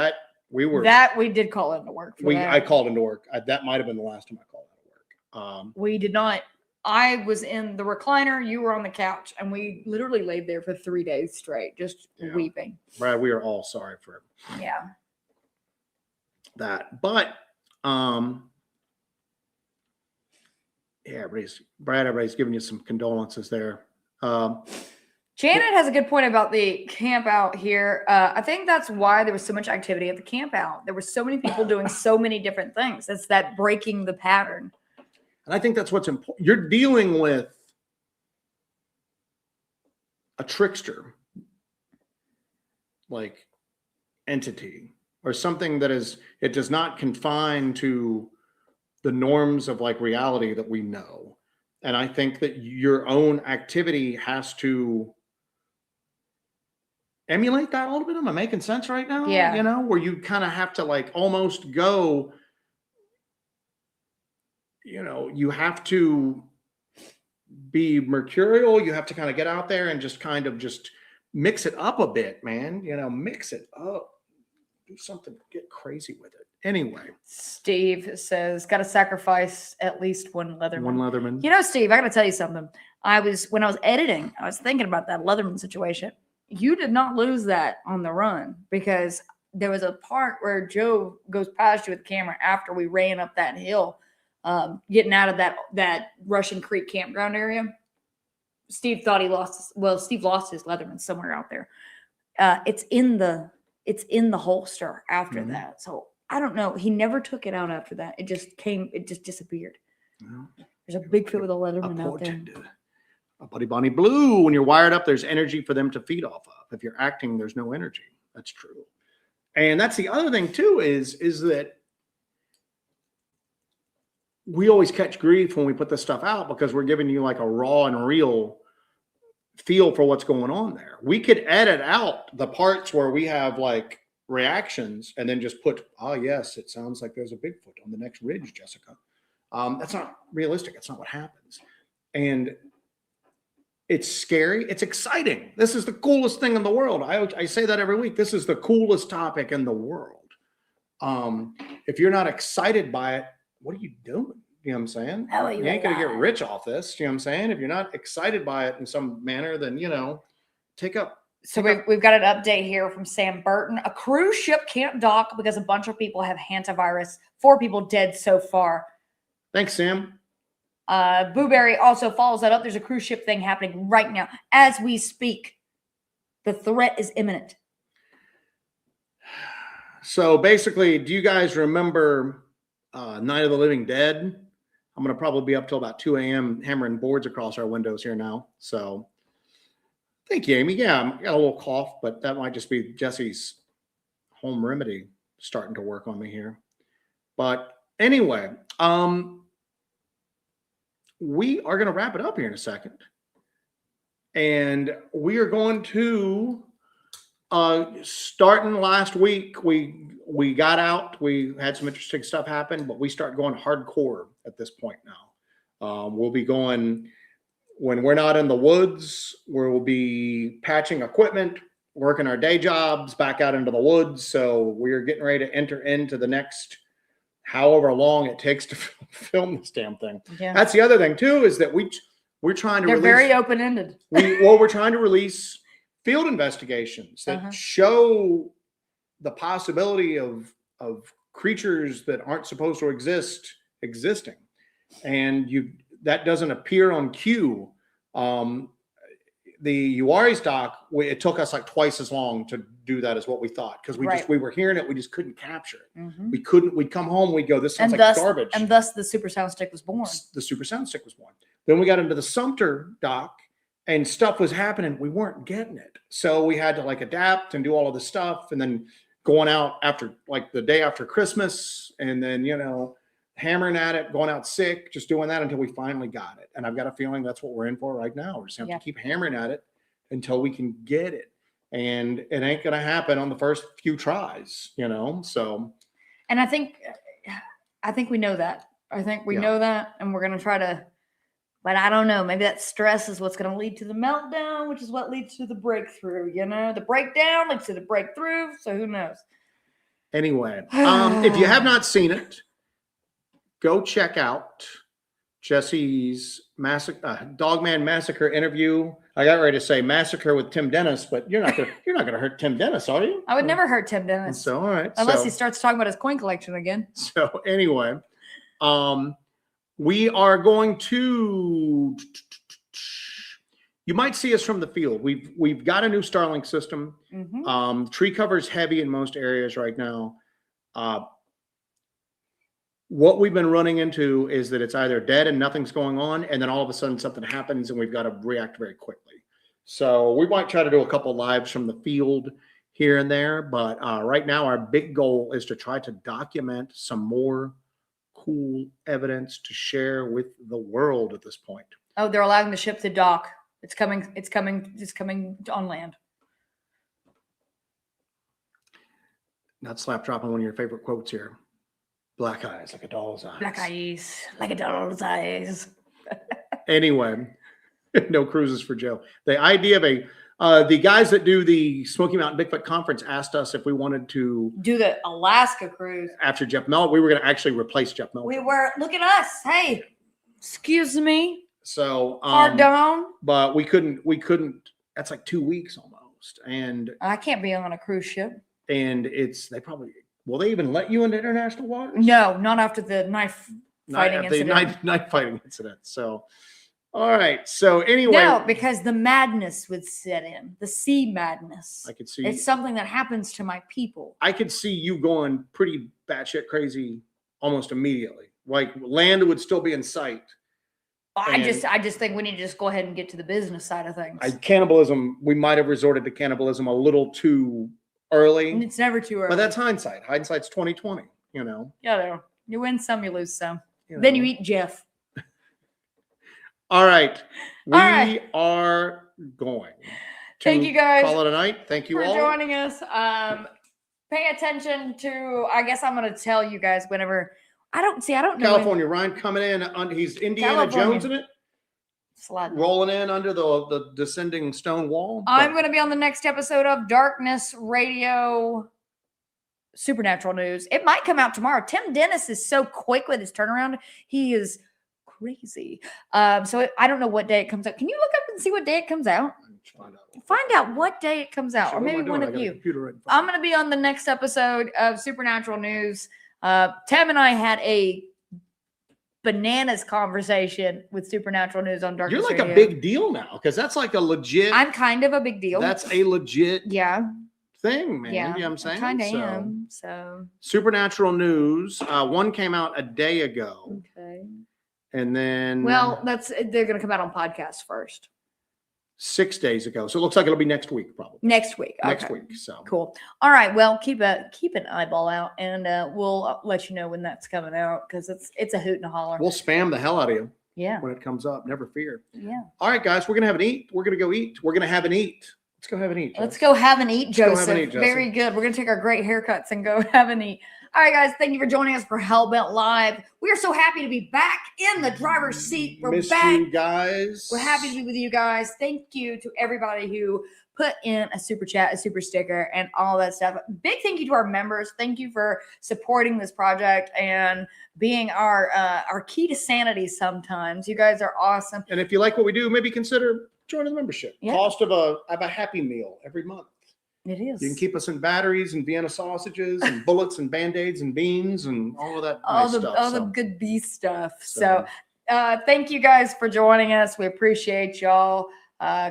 we did call into work. For that. I called into work. That might have been the last time I called into work. We did not. I was in the recliner. You were on the couch, and we literally laid there for 3 days straight, just weeping. Brad, we are all sorry for Yeah. that. But yeah, everybody's giving you some condolences there. Janet has a good point about the camp out here. I think that's why there was so much activity at the camp out. There were so many people doing so many different things. It's that breaking the pattern. And I think that's what's important. You're dealing with a trickster, like entity, or something that it does not confine to the norms of like reality that we know. And I think that your own activity has to emulate that a little bit. Am I making sense right now? Yeah. You know, where you kind of have to like almost go, you know, you have to be mercurial. You have to kind of get out there and just kind of just mix it up a bit, man. You know, mix it up. Do something, get crazy with it. Anyway. Steve says, got to sacrifice at least one Leatherman. One Leatherman. You know, Steve, I got to tell you something. When I was editing, I was thinking about that Leatherman situation. You did not lose that on the run because there was a part where Joe goes past you with the camera after we ran up that hill, getting out of that Russian Creek campground area. Steve thought Steve lost his Leatherman somewhere out there. It's in the it's in the holster after Mhm. that. So I don't know. He never took it out after that. It just disappeared. Well, There's a Bigfoot with a Leatherman out there. Apported. A Buddy Bonnie Blue. When you're wired up, there's energy for them to feed off of. If you're acting, there's no energy. That's true. And that's the other thing too, is that we always catch grief when we put this stuff out because we're giving you like a raw and real feel for what's going on there. We could edit out the parts where we have like reactions and then just put, oh yes, it sounds like there's a Bigfoot on the next ridge, Jessica. That's not realistic. That's not what happens. And it's scary. It's exciting. This is the coolest thing in the world. I say that every week. This is the coolest topic in the world. If you're not excited by it, what are you doing? You know what I'm saying? Oh, you ain't going to get rich off this. You know what I'm saying? If you're not excited by it in some manner, then, take up. So we've got an update here from Sam Burton. A cruise ship can't dock because a bunch of people have hantavirus. 4 people dead so far. Thanks, Sam. Booberry also follows that up. There's a cruise ship thing happening right now as we speak. The threat is imminent. So basically, do you guys remember Night of the Living Dead? I'm going to probably be up till about 2 a.m. hammering boards across our windows here now. So thank you, Amy. Yeah, I got a little cough, but that might just be Jesse's home remedy starting to work on me here. But anyway, we are going to wrap it up here in a second. And we are going to, starting last week, we got out, we had some interesting stuff happen, but we start going hardcore at this point now. We'll be going, when we're not in the woods, we'll be patching equipment, working our day jobs, back out into the woods. So we're getting ready to enter into the next however long it takes to film this damn thing. Yeah. That's the other thing too, is that we're trying to They're release, very open-ended. we're trying to release field investigations that show the possibility of creatures that aren't supposed to exist existing, and that doesn't appear on cue. The Uwari's doc, it took us like twice as long to do that as what we thought, because we were hearing it, we just couldn't capture it. Mm-hmm. We'd come home, we'd go, this sounds like garbage. And thus the super sound stick was born. The super sound stick was born. Then we got into the Sumter doc, and stuff was happening. We weren't getting it. So we had to like adapt and do all of this stuff. And then going out after like the day after Christmas, and then, hammering at it, going out sick, just doing that until we finally got it. And I've got a feeling that's what we're in for right now. We're just have to keep hammering at it until we can get it. And it ain't going to happen on the first few tries, so. And I think we know that. I think we know that, and we're going to try to, but I don't know. Maybe that stress is what's going to lead to the meltdown, which is what leads to the breakthrough. The breakdown leads to the breakthrough. So who knows? Anyway, if you have not seen it, go check out Jesse's Dogman Massacre interview. I got ready to say Massacre with Tim Dennis, but you're not gonna hurt Tim Dennis, are you? I would never hurt Tim Dennis. So all right, unless he starts talking about his coin collection again. So anyway, we are going to. You might see us from the field. We've got a new Starlink system. Mm-hmm. Tree cover is heavy in most areas right now. What we've been running into is that it's either dead and nothing's going on, and then all of a sudden something happens and we've got to react very quickly. So we might try to do a couple lives from the field here and there, but right now our big goal is to try to document some more cool evidence to share with the world at this point. Oh, they're allowing the ship to dock. It's coming on land. Not slap dropping one of your favorite quotes here. Black eyes like a doll's eyes. Black eyes like a doll's eyes. Anyway, no cruises for Joe. The idea of the guys that do the Smoky Mountain Bigfoot Conference asked us if we wanted to do the Alaska cruise after Jeff Mel. We were going to actually replace Jeff Mel. We were. Look at us. Hey, excuse me. So pardon, but we couldn't. That's like 2 weeks almost, and I can't be on a cruise ship. And will they even let you into international waters? No, not after the knife fighting incident. Knife fighting incident. So All right. So anyway, No, because the madness would set in. The sea madness. I could see It's something that happens to my people. I could see you going pretty batshit crazy almost immediately. Like land would still be in sight. I just think we need to just go ahead and get to the business side of things. Cannibalism, we might have resorted to cannibalism a little too early. And it's never too early. But that's hindsight. Hindsight's 2020, you know. Yeah, you win some, you lose some. You Then know. you eat Jeff. All right. We All right. are going to Thank you guys call it a night. Thank you for all. joining us. Pay attention to, I guess I'm going to tell you guys whenever, I don't know. California, Ryan coming in. He's Indiana California. Jones in it. Slide. Rolling in under the descending stone wall. I'm going to be on the next episode of Darkness Radio Supernatural News. It might come out tomorrow. Tim Dennis is so quick with his turnaround. He is crazy. So I don't know what day it comes out. Can you look up and see what day it comes out? Find out what day it comes out, or maybe one of you. I'm going to be on the next episode of Supernatural News. Tim and I had a bananas conversation with Supernatural News on Darkness You're like Radio. a big deal now, because that's like a legit. I'm kind of a big deal. That's a legit thing, man. Yeah, you know what I'm saying? Kind of am. So Supernatural News. One came out a day ago. Okay. And then they're gonna come out on podcast first. 6 days ago. So it looks like it'll be next week, probably. Next week. Okay. Next week. So cool. All right. Well, keep an eyeball out, and we'll let you know when that's coming out, because it's a hoot and a holler. We'll spam the hell out of you. Yeah. When it comes up. Never fear. Yeah. All right, guys. We're gonna have an eat. We're gonna go eat. We're gonna have an eat. Let's go have an eat. Let's go have an eat, Joseph. have an eat, Joseph. Very good. We're gonna take our great haircuts and go have an eat. All right, guys. Thank you for joining us for Hellbent Live. We are so happy to be back in the driver's seat. We're Missed back. you guys. We're happy to be with you guys. Thank you to everybody who put in a super chat, a super sticker, and all that stuff. Big thank you to our members. Thank you for supporting this project and being our key to sanity sometimes. You guys are awesome. And if you like what we do, maybe consider joining the membership. Yeah. Cost of a Happy Meal every month. It is. You can keep us in batteries and Vienna sausages and bullets and Band-Aids and beans and all of that all nice the stuff. all the good bee stuff. So thank you guys for joining us. We appreciate y'all.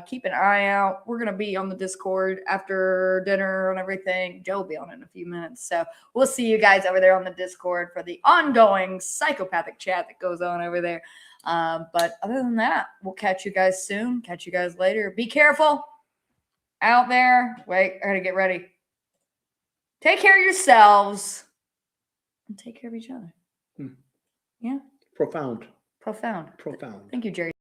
Keep an eye out. We're gonna be on the Discord after dinner and everything. Joe will be on in a few minutes. So we'll see you guys over there on the Discord for the ongoing psychopathic chat that goes on over there. But other than that, we'll catch you guys soon. Catch you guys later. Be careful out there. Wait, I gotta get ready. Take care of yourselves and take care of each other. Hmm. Yeah. Profound. Profound. Profound. Thank you, Jerry.